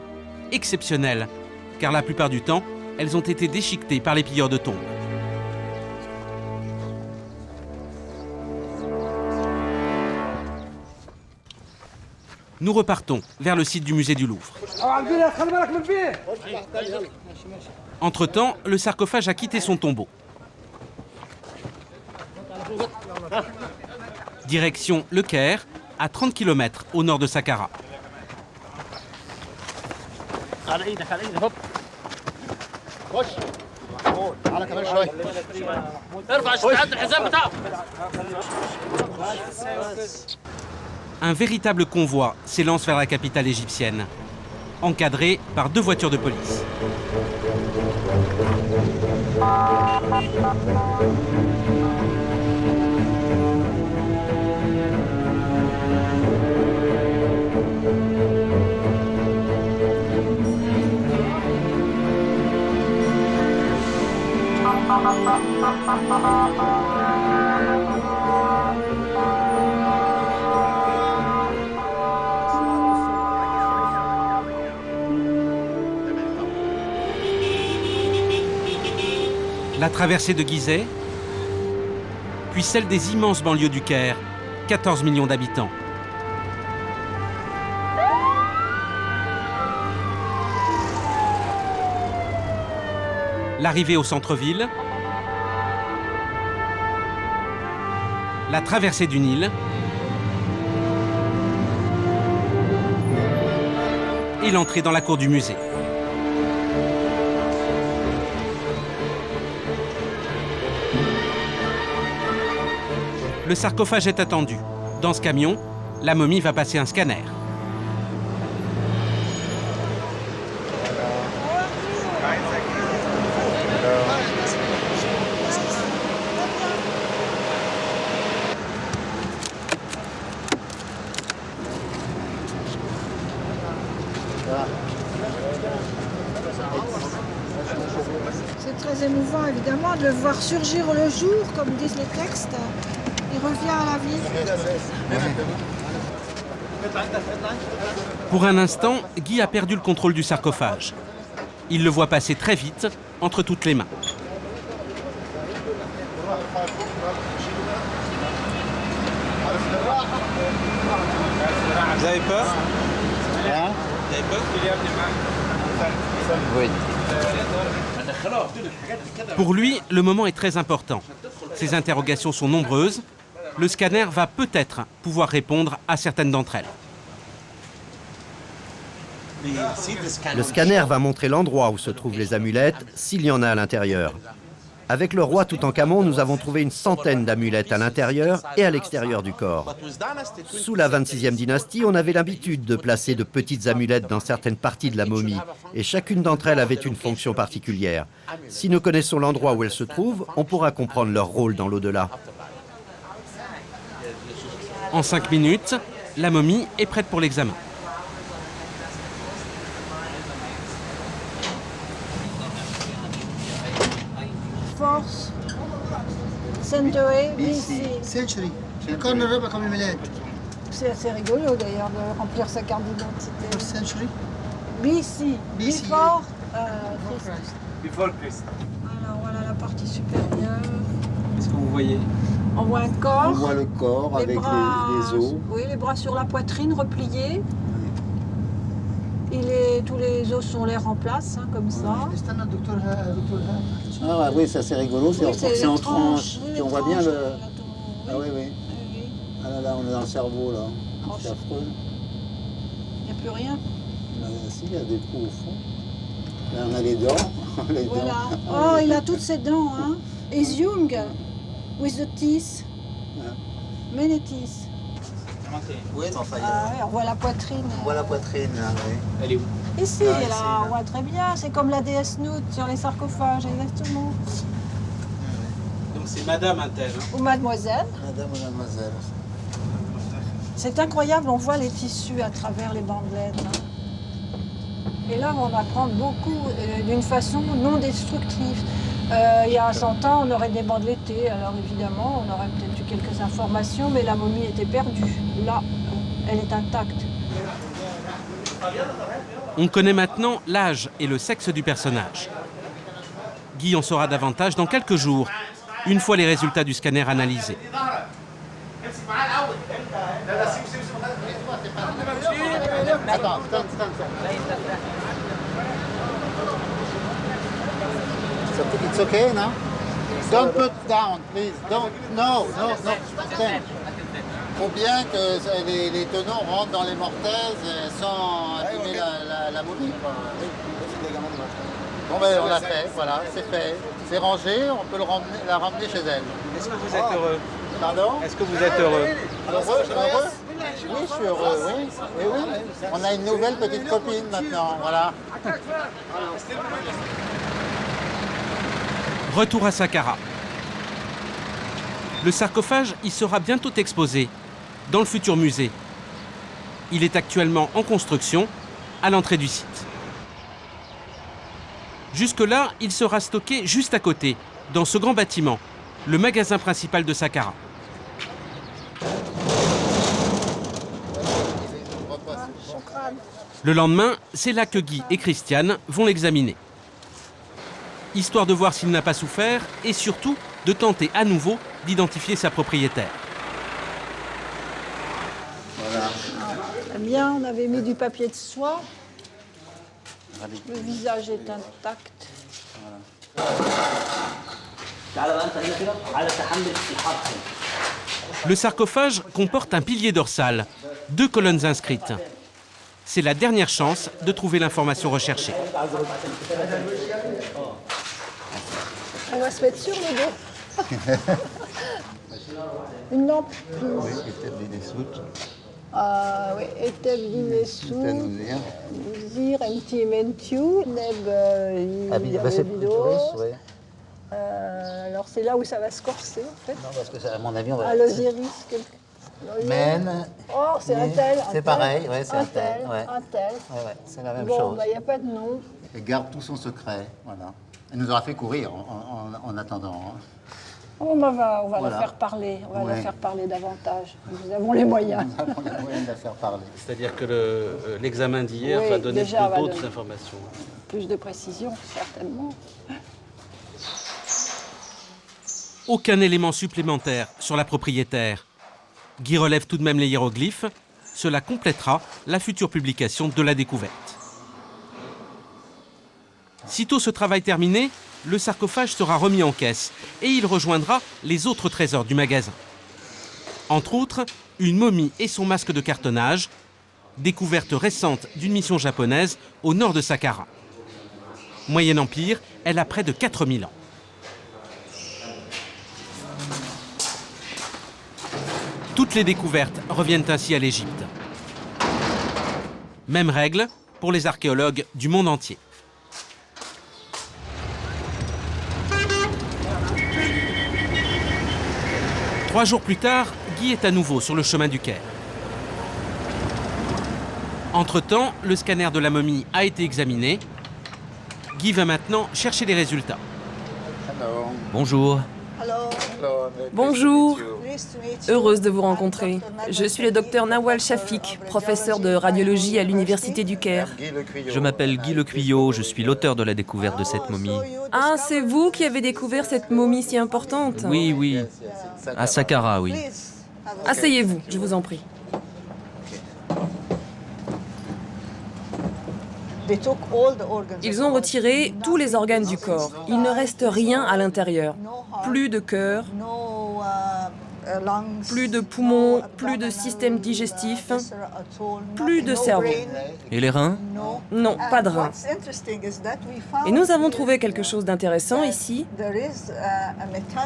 exceptionnelle, car la plupart du temps, elles ont été déchiquetées par les pilleurs de tombes. Nous repartons vers le site du musée du Louvre. Entre-temps, le sarcophage a quitté son tombeau. Direction Le Caire, à 30 km au nord de Saqqara. Un véritable convoi s'élance vers la capitale égyptienne, encadré par 2 voitures de police. La traversée de Gizeh, puis celle des immenses banlieues du Caire, 14 millions d'habitants. L'arrivée au centre-ville, la traversée du Nil et l'entrée dans la cour du musée. Le sarcophage est attendu. Dans ce camion, la momie va passer un scanner.
C'est très émouvant, évidemment, de le voir surgir le jour, comme disent les textes. Il revient à la vie.
Pour un instant, Guy a perdu le contrôle du sarcophage. Il le voit passer très vite entre toutes les mains.
Vous avez peur?
Hein?
Vous avez peur qu'il y ait
Oui.
Pour lui, le moment est très important. Ses interrogations sont nombreuses. Le scanner va peut-être pouvoir répondre à certaines d'entre elles.
Le scanner va montrer l'endroit où se trouvent les amulettes, s'il y en a à l'intérieur. Avec le roi Toutankhamon, nous avons trouvé une centaine d'amulettes à l'intérieur et à l'extérieur du corps. Sous la 26e dynastie, on avait l'habitude de placer de petites amulettes dans certaines parties de la momie, et chacune d'entre elles avait une fonction particulière. Si nous connaissons l'endroit où elles se trouvent, on pourra comprendre leur rôle dans l'au-delà.
En 5 minutes, la momie est prête pour l'examen.
Force, Century, BC.
Century. القرن الرابع قبل الميلاد.
C'est assez rigolo d'ailleurs de remplir sa carte d'identité.
Century.
BC,
BC.
before Christ.
Before Christ.
Alors voilà la partie supérieure.
Qu'est-ce que vous voyez?
On voit un corps.
On voit le corps
les
avec
bras,
les os.
Oui, les bras sur la poitrine repliés. Tous les os sont l'air en place, hein, comme ça.
Ah ouais, oui, ça c'est rigolo, c'est
Oui,
c'est en tranches.
oui,
Puis on voit
tranches,
bien le...
oui.
Ah oui, oui. Ah là, là, on est dans le cerveau, là. C'est affreux.
Il n'y a plus rien.
Là, si, il y a des trous au fond. Là, on a les dents. Les
Voilà.
dents.
Oh, il a toutes ses dents, hein. Is young, with the teeth. Many teeth.
Oui, mais enfin,
Ah oui, on voit la poitrine.
on voit la poitrine, là, oui.
Elle est où?
Ici,
Ah,
là,
ici, là.
on voit très bien. C'est comme la déesse Nout sur les sarcophages, exactement.
Donc c'est Madame Intel. Hein.
Ou mademoiselle.
Madame ou mademoiselle.
C'est incroyable, on voit les tissus à travers les bandelettes. Hein. Et là, on apprend beaucoup d'une façon non destructive. Il y a 100 ans, on aurait débandeletté, alors évidemment, on aurait peut-être eu quelques informations, mais la momie était perdue. Là, elle est intacte.
On connaît maintenant l'âge et le sexe du personnage. Guy en saura davantage dans quelques jours, une fois les résultats du scanner analysés.
Attends, stop. It's okay now? Don't put down, please. Don't. No. Stand. Faut bien que les tenons rentrent dans les mortaises sans abîmer la momie. Bon ben on l'a fait, voilà, c'est fait. C'est rangé, on peut la ramener chez elle.
Est-ce que vous êtes heureux?
Pardon?
Est-ce que vous êtes heureux?
Heureux? Oui, je suis heureux, oui. Oui. On a une nouvelle petite copine maintenant, voilà.
Retour à Saqqara. Le sarcophage y sera bientôt exposé, dans le futur musée. Il est actuellement en construction, à l'entrée du site. Jusque-là, il sera stocké juste à côté, dans ce grand bâtiment, le magasin principal de Saqqara. Le lendemain, c'est là que Guy et Christiane vont l'examiner. Histoire de voir s'il n'a pas souffert et surtout de tenter à nouveau d'identifier sa propriétaire.
Voilà.
Bien, on avait mis du papier de soie. Le visage est intact.
Le sarcophage comporte un pilier dorsal, 2 colonnes inscrites. C'est la dernière chance de trouver l'information recherchée.
On va se mettre sur le dos. Une lampe.
Oui, établi des soutes.
Oui, établi des soutes. Zir, Mtimentiu, Neb,
oui.
Alors c'est là où ça va se corser en fait.
Non, parce que à mon avis, on va...
À l'Osiris.
Men.
Oh, c'est un tel.
C'est pareil, ouais, c'est un tel. Ouais.
Un tel.
Ouais, c'est la même
Bon,
chose.
il n'y a pas de nom.
Elle garde tout son secret, voilà. Elle nous aura fait courir en attendant. Hein.
On va
Voilà.
la faire parler, on va la
Ouais.
faire parler davantage. Nous avons les moyens.
Nous avons les moyens de la faire parler.
C'est-à-dire que l'examen d'hier
Oui,
va donner
déjà, va
d'autres
donner.
informations.
Plus de précision, certainement.
Aucun élément supplémentaire sur la propriétaire. Guy relève tout de même les hiéroglyphes. Cela complétera la future publication de la découverte. Sitôt ce travail terminé, le sarcophage sera remis en caisse et il rejoindra les autres trésors du magasin. Entre autres, une momie et son masque de cartonnage, découverte récente d'une mission japonaise au nord de Saqqara. Moyen Empire, elle a près de 4000 ans. Toutes les découvertes reviennent ainsi à l'Égypte. Même règle pour les archéologues du monde entier. Trois jours plus tard, Guy est à nouveau sur le chemin du Caire. Entre-temps, le scanner de la momie a été examiné. Guy va maintenant chercher les résultats.
Bonjour.
Bonjour, heureuse de vous rencontrer. Je suis le docteur Nawal Shafik, professeur de radiologie à l'Université du Caire.
Je m'appelle Guy Lecuillot, je suis l'auteur de la découverte de cette momie.
Ah, c'est vous qui avez découvert cette momie si importante?
Oui, oui. À Saqqara, oui.
Asseyez-vous, je vous en prie. Ils ont retiré tous les organes du corps. Il ne reste rien à l'intérieur. Plus de cœur, plus de poumons, plus de système digestif, plus de cerveau.
Et les reins?
Non, pas de reins. Et nous avons trouvé quelque chose d'intéressant ici.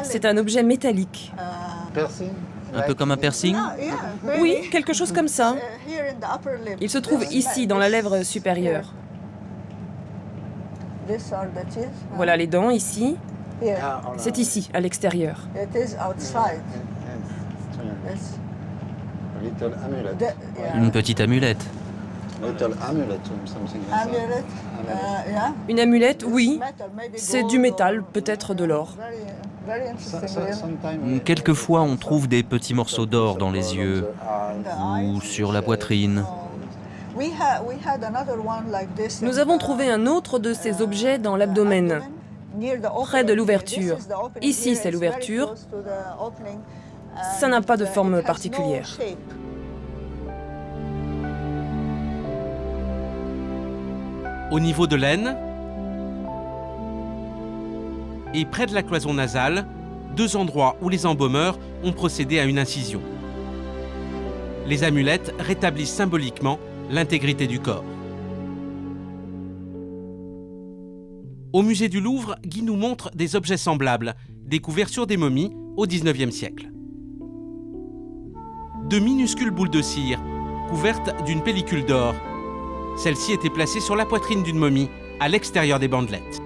C'est un objet métallique.
Un peu comme un piercing?
Oui, quelque chose comme ça. Il se trouve ici, dans la lèvre supérieure. Voilà les dents ici. C'est ici, à l'extérieur.
Une petite amulette.
Une amulette, oui. C'est du métal, peut-être de l'or.
Quelquefois, on trouve des petits morceaux d'or dans les yeux ou sur la poitrine.
Nous avons trouvé un autre de ces objets dans l'abdomen, près de l'ouverture. Ici, c'est l'ouverture. Ça n'a pas de forme particulière.
Au niveau de l'aine et près de la cloison nasale, deux endroits où les embaumeurs ont procédé à une incision. Les amulettes rétablissent symboliquement l'intégrité du corps. Au musée du Louvre, Guy nous montre des objets semblables, découverts sur des momies au XIXe siècle. De minuscules boules de cire, couvertes d'une pellicule d'or. Celle-ci était placée sur la poitrine d'une momie, à l'extérieur des bandelettes.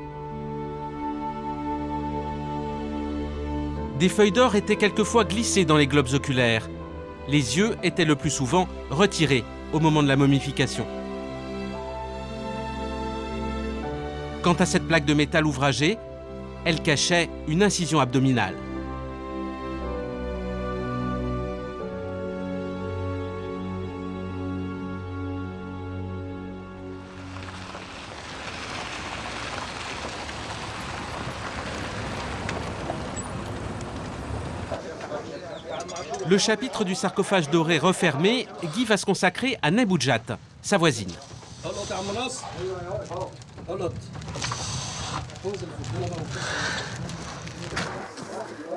Des feuilles d'or étaient quelquefois glissées dans les globes oculaires. Les yeux étaient le plus souvent retirés au moment de la momification. Quant à cette plaque de métal ouvragée, elle cachait une incision abdominale. Le chapitre du sarcophage doré refermé, Guy va se consacrer à Neboudjat, sa voisine.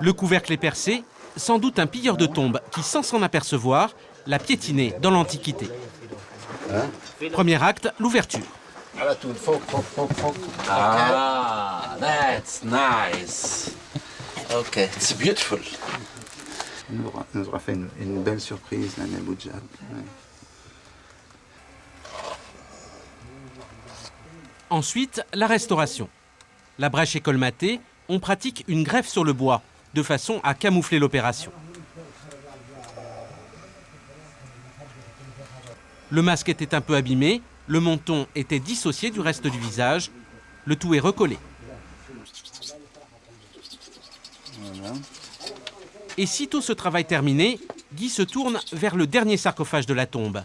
Le couvercle est percé, sans doute un pilleur de tombes qui, sans s'en apercevoir, l'a piétiné dans l'Antiquité. Premier acte, l'ouverture.
Ah, that's nice. Okay, it's beautiful.
Il nous aura fait une belle surprise, la Neboudjat. Ouais.
Ensuite, la restauration. La brèche est colmatée, on pratique une greffe sur le bois, de façon à camoufler l'opération. Le masque était un peu abîmé, le menton était dissocié du reste du visage, le tout est recollé.
Voilà.
Et sitôt ce travail terminé, Guy se tourne vers le dernier sarcophage de la tombe.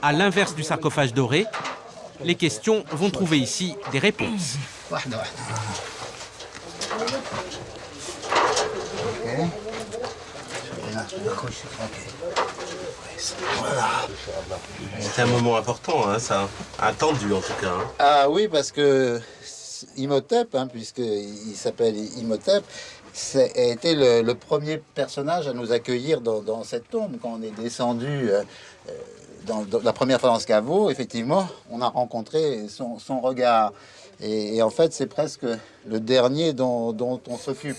À l'inverse du sarcophage doré, les questions vont trouver ici des réponses.
C'était un moment important, hein, ça. Attendu en tout cas. Hein.
Ah oui, parce que Imhotep, hein, puisqu'il s'appelle Imhotep, a été le premier personnage à nous accueillir dans cette tombe. Quand on est descendu dans la première fois dans ce caveau, effectivement, on a rencontré son regard. Et en fait, c'est presque le dernier dont on s'occupe.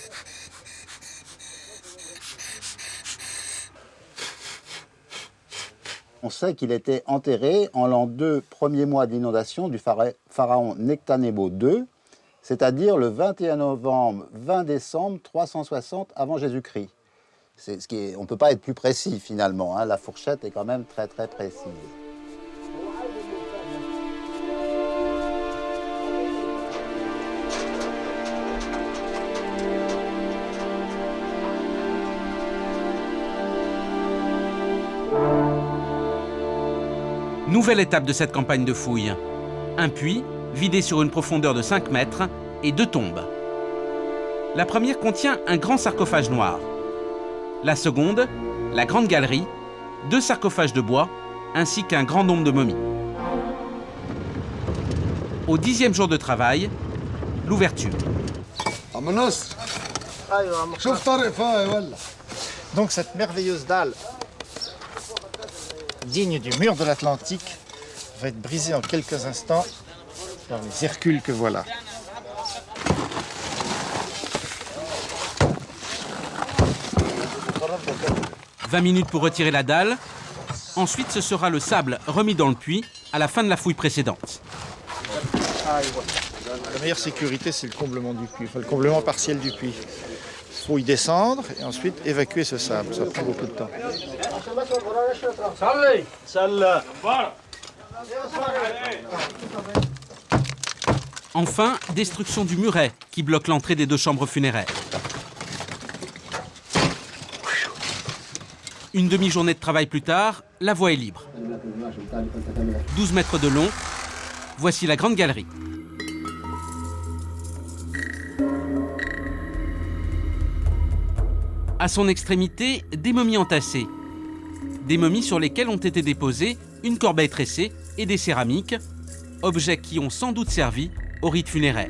On sait qu'il était enterré en l'an 2, premier mois d'inondation du pharaon Nectanebo II, c'est-à-dire le 21 novembre, 20 décembre 360 avant Jésus-Christ. On ne peut pas être plus précis finalement, hein. La fourchette est quand même très très précise.
Nouvelle étape de cette campagne de fouilles. Un puits, vidé sur une profondeur de 5 mètres, et 2 tombes. La première contient un grand sarcophage noir. La seconde, la grande galerie, 2 sarcophages de bois, ainsi qu'un grand nombre de momies. Au 10e jour de travail, l'ouverture.
Donc cette merveilleuse dalle, digne du mur de l'Atlantique, va être brisée en quelques instants par les Hercules que voilà. «
20 minutes pour retirer la dalle. Ensuite, ce sera le sable remis dans le puits à la fin de la fouille précédente. »
La meilleure sécurité, c'est le comblement du puits, enfin le comblement partiel du puits. Il faut y descendre et ensuite évacuer ce sable. Ça prend beaucoup de temps.
Enfin, destruction du muret qui bloque l'entrée des 2 chambres funéraires. Une demi-journée de travail plus tard, la voie est libre. 12 mètres de long, voici la grande galerie. À son extrémité, des momies entassées. Des momies sur lesquelles ont été déposées une corbeille tressée et des céramiques, objets qui ont sans doute servi au rite funéraire.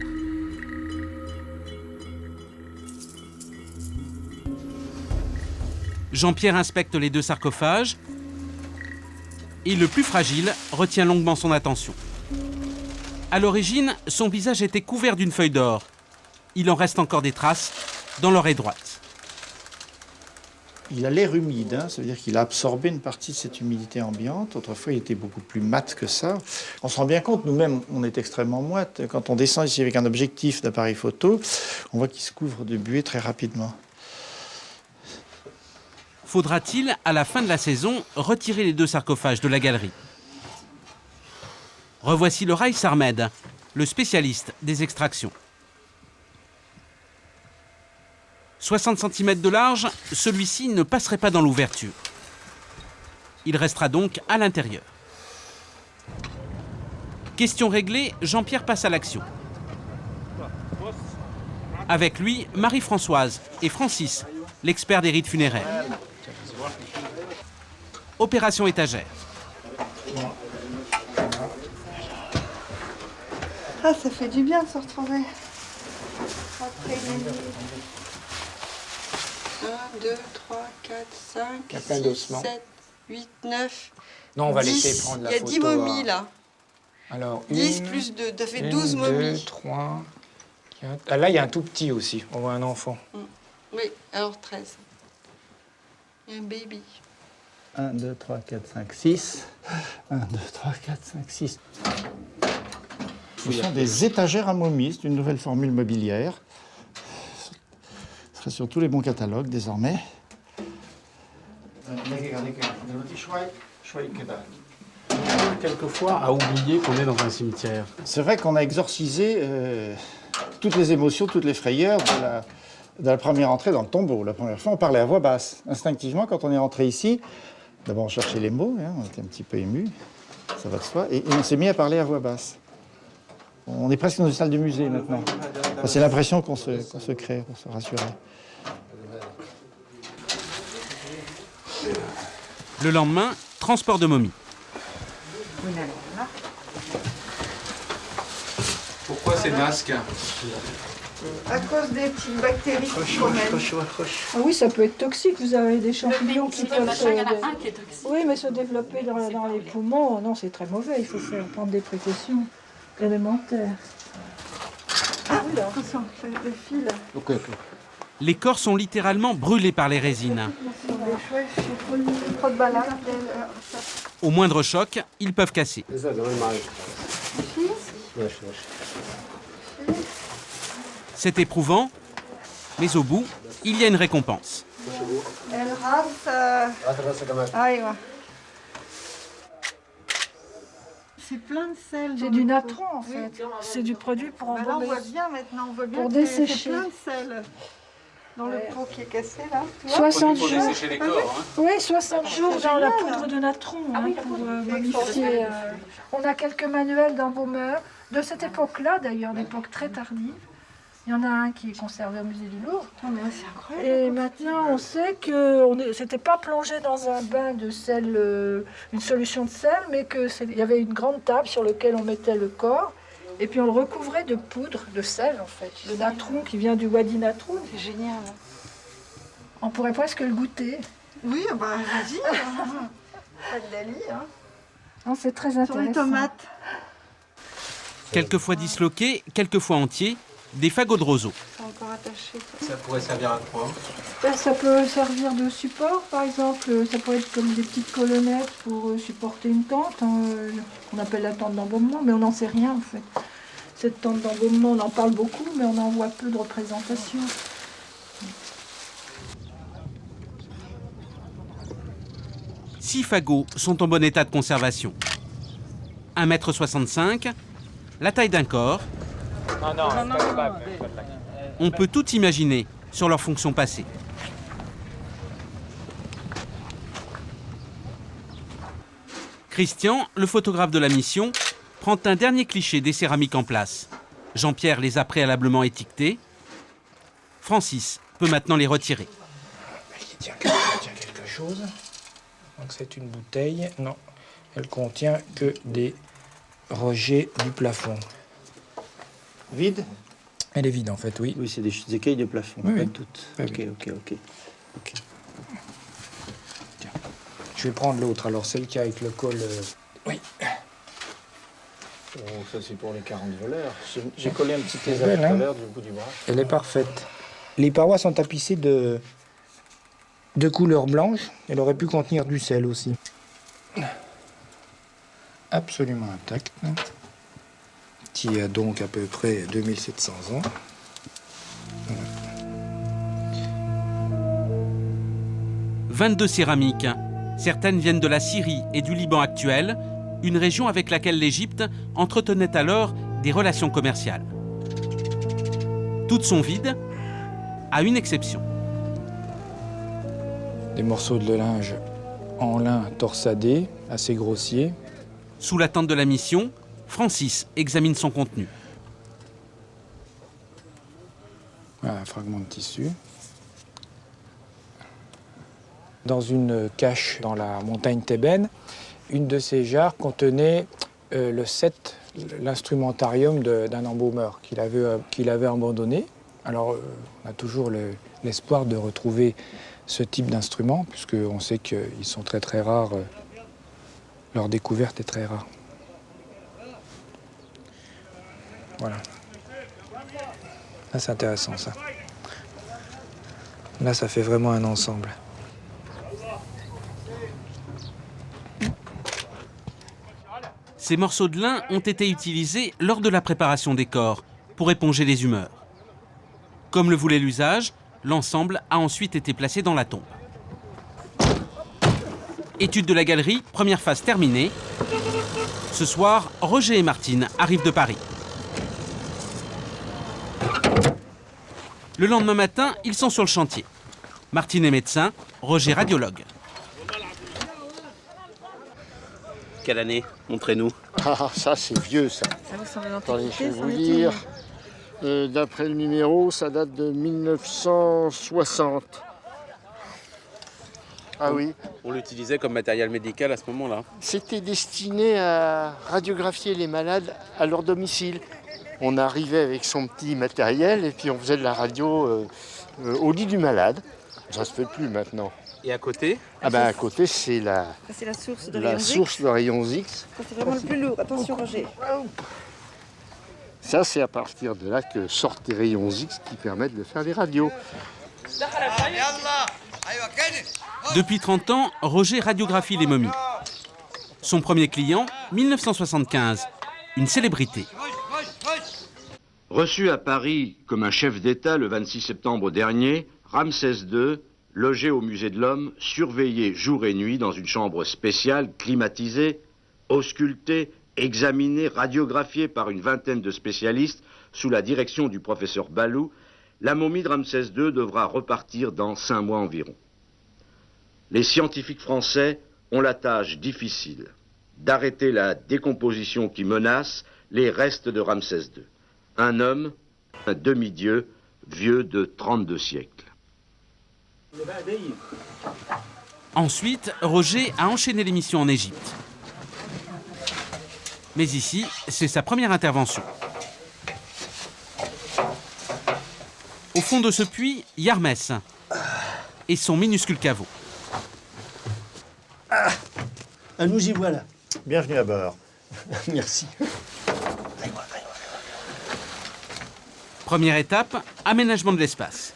Jean-Pierre inspecte les 2 sarcophages et le plus fragile retient longuement son attention. À l'origine, son visage était couvert d'une feuille d'or. Il en reste encore des traces dans l'oreille droite.
Il a l'air humide, hein, ça veut dire qu'il a absorbé une partie de cette humidité ambiante. Autrefois, il était beaucoup plus mat que ça. On se rend bien compte, nous-mêmes, on est extrêmement moite. Quand on descend ici avec un objectif d'appareil photo, on voit qu'il se couvre de buée très rapidement.
Faudra-t-il, à la fin de la saison, retirer les 2 sarcophages de la galerie? Revoici le Raïs Ahmed, le spécialiste des extractions. 60 cm de large, celui-ci ne passerait pas dans l'ouverture. Il restera donc à l'intérieur. Question réglée, Jean-Pierre passe à l'action. Avec lui, Marie-Françoise et Francis, l'expert des rites funéraires. Opération étagère.
Ah, ça fait du bien de se retrouver. Après une... 1, 2, 3, 4, 5, 6, 7, 8, 9,
Non, on va
10.
laisser prendre la photo.
Il y a 10 momies là.
Alors,
10 plus 2, ça fait 12
2,
momies.
3, 4... Ah, là, il y a un tout petit aussi. On voit un enfant.
Oui, alors 13. Il y a un baby.
1, 2, 3, 4, 5, 6. 1, 2, 3, 4, 5, 6. Ce sont des étagères à momies, c'est une nouvelle formule mobilière. Ce serait sur tous les bons catalogues désormais.
Quelquefois à oublier qu'on est dans un cimetière.
C'est vrai qu'on a exorcisé toutes les émotions, toutes les frayeurs de la première entrée dans le tombeau. La première fois, on parlait à voix basse. Instinctivement, quand on est rentré ici, d'abord on cherchait les mots, hein, on était un petit peu ému, ça va de soi, et on s'est mis à parler à voix basse. On est presque dans une salle de musée maintenant. Enfin, c'est l'impression qu'on se crée pour se rassurer.
Le lendemain, transport de momies.
Pourquoi ces masques?
À cause des petites bactéries qui promènent.
Ah oui, ça peut être toxique. Vous avez des champignons qui peuvent oui, mais se développer dans les poumons, non, c'est très mauvais. Il faut prendre des précautions élémentaires.
Ah oui, attention, le fil.
Okay.
Les corps sont littéralement brûlés par les résines. Au moindre choc, ils peuvent casser. C'est éprouvant, mais au bout, il y a une récompense.
C'est plein de sel.
C'est du natron en fait. Oui. C'est du produit pour embaumer.
Là, on voit bien maintenant, on voit bien
pour
que
dessécher.
c'est plein de sel. Dans le pot qui est cassé là.
60 jours.
Dessécher les corps, hein.
Oui, 60 jours dans la poudre de natron pour momifier. On a quelques manuels d'embaumeurs de cette époque-là d'ailleurs, d'époque très tardive. Il y en a un qui est conservé au musée du Louvre.
Oh, mais c'est incroyable.
Et maintenant, on sait que c'était pas plongé dans un bain de sel, une solution de sel, mais qu'il y avait une grande table sur laquelle on mettait le corps. Et puis on le recouvrait de poudre, de sel en fait. Le natron qui vient du Wadi Natron.
C'est génial.
On pourrait presque le goûter.
Oui, bah vas-y. Pas de Dali, hein.
Non, c'est très intéressant.
Sur les tomates.
Quelquefois disloqués, quelquefois entiers, des fagots de roseau.
C'est encore attaché.
Ça pourrait servir à quoi?
Ça peut servir de support, par exemple. Ça peut être comme des petites colonnettes pour supporter une tente. On appelle la tente d'embaumement, mais on n'en sait rien en fait. Cette tente d'embaumement, on en parle beaucoup, mais on en voit peu de représentations.
Six fagots sont en bon état de conservation. 1,65 m, la taille d'un corps. On peut tout imaginer sur leur fonction passée. Christian, le photographe de la mission, prend un dernier cliché des céramiques en place. Jean-Pierre les a préalablement étiquetés. Francis peut maintenant les retirer.
Il tient quelque chose. Donc c'est une bouteille. Non, elle contient que des rejets du plafond.
Vide?
Elle est vide en fait, oui.
Oui, c'est des écailles de plafond,
oui,
pas
oui.
toutes.
Oui,
Ok.
Tiens. Je vais prendre l'autre, alors celle qui est avec le col. Oui.
Oh, ça c'est pour les 40 voleurs. J'ai collé un petit
C'est
ésape
belle,
tout à
hein.
l'heure du bout du bras.
Elle est parfaite. Les parois sont tapissées de couleur blanche. Elle aurait pu contenir du sel aussi. Absolument intacte. Qui a donc à peu près 2700 ans. Voilà.
22 céramiques. Certaines viennent de la Syrie et du Liban actuel, une région avec laquelle l'Égypte entretenait alors des relations commerciales. Toutes sont vides, à une exception.
Des morceaux de linge en lin torsadé, assez grossiers.
Sous la tente de la mission, Francis examine son contenu.
Voilà, un fragment de tissu. Dans une cache dans la montagne thébaine, une de ces jarres contenait le set, l'instrumentarium d'un embaumeur qu'il avait abandonné. Alors, on a toujours l'espoir de retrouver ce type d'instrument, puisqu'on sait qu'ils sont très très rares. Leur découverte est très rare. Voilà. Là, c'est intéressant, ça. Là, ça fait vraiment un ensemble.
Ces morceaux de lin ont été utilisés lors de la préparation des corps pour éponger les humeurs. Comme le voulait l'usage, l'ensemble a ensuite été placé dans la tombe. Étude de la galerie, première phase terminée. Ce soir, Roger et Martine arrivent de Paris. Le lendemain matin, ils sont sur le chantier. Martine est médecin, Roger radiologue.
Quelle année? Montrez-nous.
Ah, ça c'est vieux ça.
Ça vous semble
Attendez, je vais vous
l'Antiquité,
dire. D'après le numéro, ça date de 1960. Ah oui.
On l'utilisait comme matériel médical à ce moment-là.
C'était destiné à radiographier les malades à leur domicile. On arrivait avec son petit matériel et puis on faisait de la radio au lit du malade. Ça se fait plus maintenant.
Et à côté?
Ah ben à côté c'est la
source de
la source de rayons X.
Ça, c'est vraiment le plus lourd. Attention, Roger.
Ça c'est à partir de là que sortent les rayons X qui permettent de faire des radios.
Depuis 30 ans, Roger radiographie les momies. Son premier client, 1975, une célébrité.
Reçu à Paris comme un chef d'État le 26 septembre dernier, Ramsès II, logé au musée de l'Homme, surveillé jour et nuit dans une chambre spéciale, climatisée, ausculté, examiné, radiographié par une vingtaine de spécialistes sous la direction du professeur Balou, la momie de Ramsès II devra repartir dans 5 mois environ. Les scientifiques français ont la tâche difficile d'arrêter la décomposition qui menace les restes de Ramsès II. Un homme, un demi-dieu, vieux de 32 siècles.
Ensuite, Roger a enchaîné l'émission en Égypte. Mais ici, c'est sa première intervention. Au fond de ce puits, Yarmès et son minuscule caveau.
Nous y voilà. Bienvenue à bord. Merci.
Première étape, aménagement de l'espace.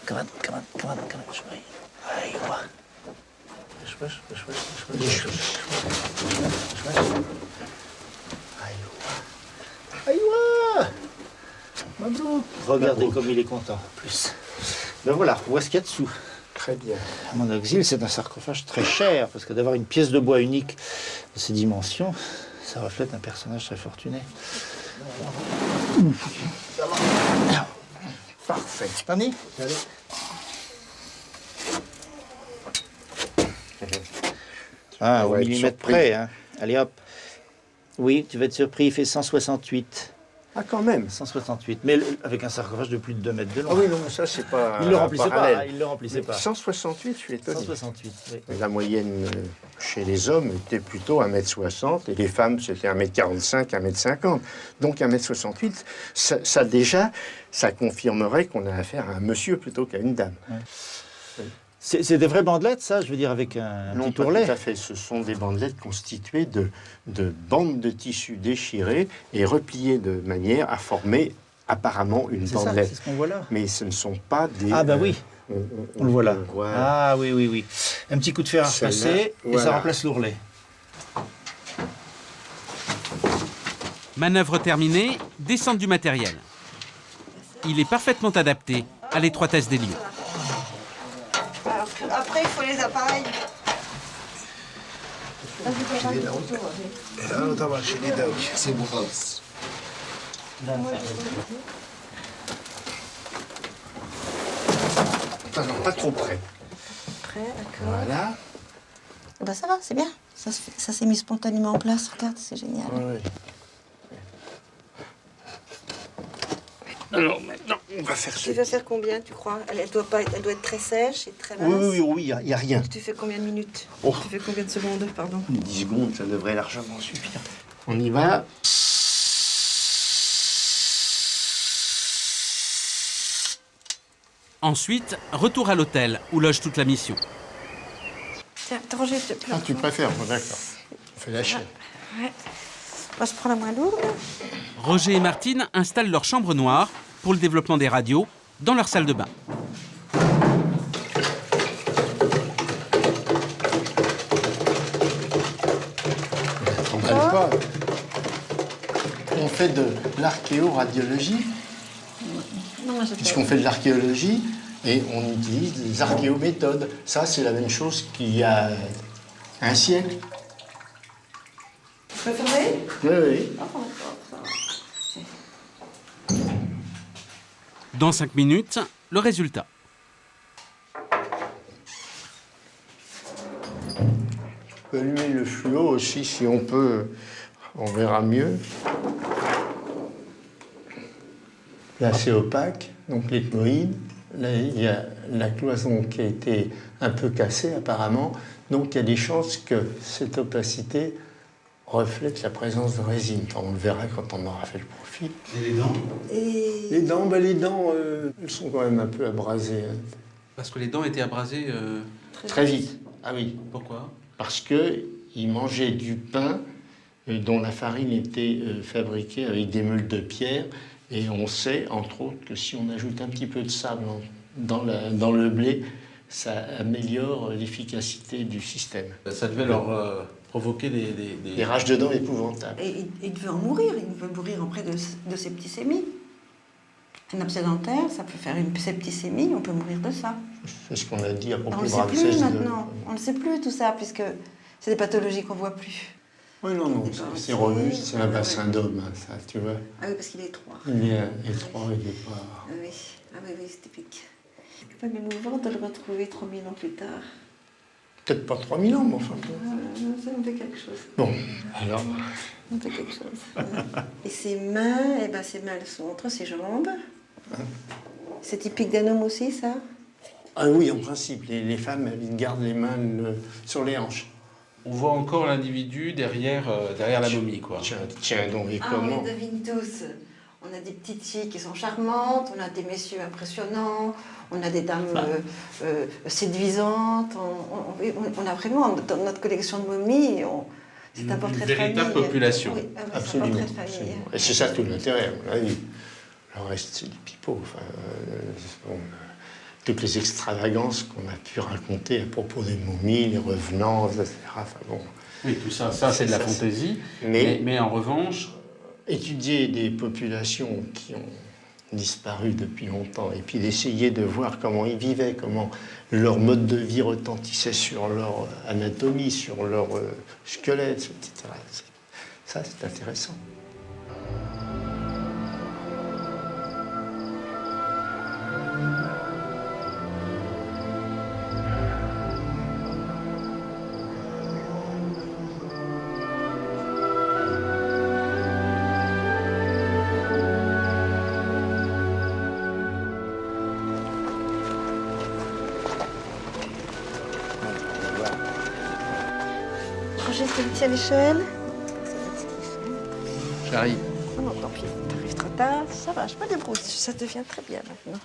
Regardez comme il est content, en plus. Ben voilà, où est-ce qu'il y a dessous?
Très bien.
À mon exil, c'est un sarcophage très cher, parce que d'avoir une pièce de bois unique de ces dimensions, ça reflète un personnage très fortuné.
Parfait.
Tani? Ah, au millimètre près, hein. Allez hop. Oui, tu vas être surpris, il fait 168.
Ah, quand même.
168, mais avec un sarcophage de plus de 2 mètres de long.
Ah oui, non, ça c'est pas.
Il ne le remplissait
parallèle.
pas. Il le remplissait pas.
168, je suis étonné.
168, oui.
La moyenne chez les hommes était plutôt 1m60 et les femmes c'était 1m45, 1m50. Donc 1m68, ça déjà, ça confirmerait qu'on a affaire à un monsieur plutôt qu'à une dame.
Ouais. C'est des vraies bandelettes, ça, je veux dire, avec un
Non,
petit
pas
tourlet.
tout à fait. Ce sont des bandelettes constituées de bandes de tissu déchirées et repliées de manière à former apparemment une bandelette.
C'est ce qu'on voit là.
Mais ce ne sont pas des...
Ah bah oui, on le voit là.
voit-
Ah oui, oui, oui. Un petit coup de fer à
Celle-là,
repasser et
voilà.
ça remplace l'ourlet.
Manœuvre terminée, descente du matériel. Il est parfaitement adapté à l'étroitesse des lieux.
Alors, après, il faut les appareils.
C'est bon. Non, pas trop près.
Prêt, d'accord.
Voilà.
Bah ça va, c'est bien. Ça s'est mis spontanément en place. Regarde, c'est génial.
Oui. Alors maintenant, on va faire
Tu vas faire combien, tu crois? Elle doit être très sèche et très mince.
Oui, il n'y a rien.
Tu fais combien de minutes?
Oh.
Tu fais combien de secondes, pardon?
10 secondes, ça devrait largement suffire. On y va.
Ensuite, retour à l'hôtel où loge toute la mission.
Tiens, Roger,
Ah, tu préfères, bon, d'accord. On fait la chaîne.
Ouais. Moi, je prends la moins lourde.
Roger et Martine installent leur chambre noire pour le développement des radios dans leur salle de bain.
On n'emballe pas. On fait de l'archéoradiologie,
Non, moi, j'ai
puisqu'on fait de l'archéologie et on utilise des archéométhodes. Ça, c'est la même chose qu'il y a Un siècle.
Je peux fermer?
Oui, oui.
Ah, d'accord, ça va.
Dans 5 minutes, le résultat.
On peut allumer le fluo aussi si on peut, on verra mieux. Là c'est opaque, donc l'ethmoïde. Là il y a la cloison qui a été un peu cassée apparemment, donc il y a des chances que cette opacité reflète la présence de résine. Enfin, on le verra quand on aura fait le profil.
Et les dents?
Les dents, elles sont quand même un peu abrasées. Hein.
Parce que les dents étaient abrasées
Très vite. Ah oui.
Pourquoi?
Parce qu'ils mangeaient du pain dont la farine était fabriquée avec des meules de pierre. Et on sait, entre autres, que si on ajoute un petit peu de sable dans le blé, ça améliore l'efficacité du système.
Ça devait leur provoquer
des rages de dents épouvantables.
Et il devait en mourir, il devait mourir auprès de septicémie. Un abcès dentaire, ça peut faire une septicémie, on peut mourir de ça.
C'est ce qu'on a dit à propos de
On ne le sait plus
Ramsès II.
maintenant, on ne sait plus tout ça, puisque c'est des pathologies qu'on ne voit plus.
Oui, non, c'est robuste, c'est un bassin d'homme, hein, ça, tu vois.
Ah oui, parce qu'il est étroit.
Il est étroit, il n'est pas...
Ah oui, c'est typique. C'est quand même émouvant de le retrouver 3000 ans plus tard.
Peut-être pas 3000 ans, mais enfin...
Ça me fait quelque chose.
Bon, alors...
Ça me fait quelque chose. Et ses mains, elles sont entre ses jambes. C'est typique d'un homme aussi, ça?
Ah oui, en principe, les femmes, elles gardent les mains sur les hanches.
On voit encore l'individu derrière la momie, quoi.
Tiens donc, et comment?
On les devine tous. On a des petites filles qui sont charmantes, on a des messieurs impressionnants, on a des dames séduisantes. On a vraiment, dans notre collection de momies, c'est un portrait de famille.
Une véritable population.
Oui,
Absolument.
C'est un portrait de famille.
Et c'est ça tout l'intérêt, à mon avis. Le reste, c'est du pipeau. Enfin, toutes les extravagances qu'on a pu raconter à propos des momies, les revenants, etc. Enfin, bon.
Oui, tout ça, c'est de la fantaisie. Mais en revanche...
Étudier des populations qui ont disparu depuis longtemps et puis d'essayer de voir comment ils vivaient, comment leur mode de vie retentissait sur leur anatomie, sur leur squelette, etc. Ça, c'est intéressant.
Roger, c'est le petit à l'échelle.
J'arrive.
Oh non, tant pis, t'arrives trop tard. Ça va, je me débrouille. Ça devient très bien maintenant.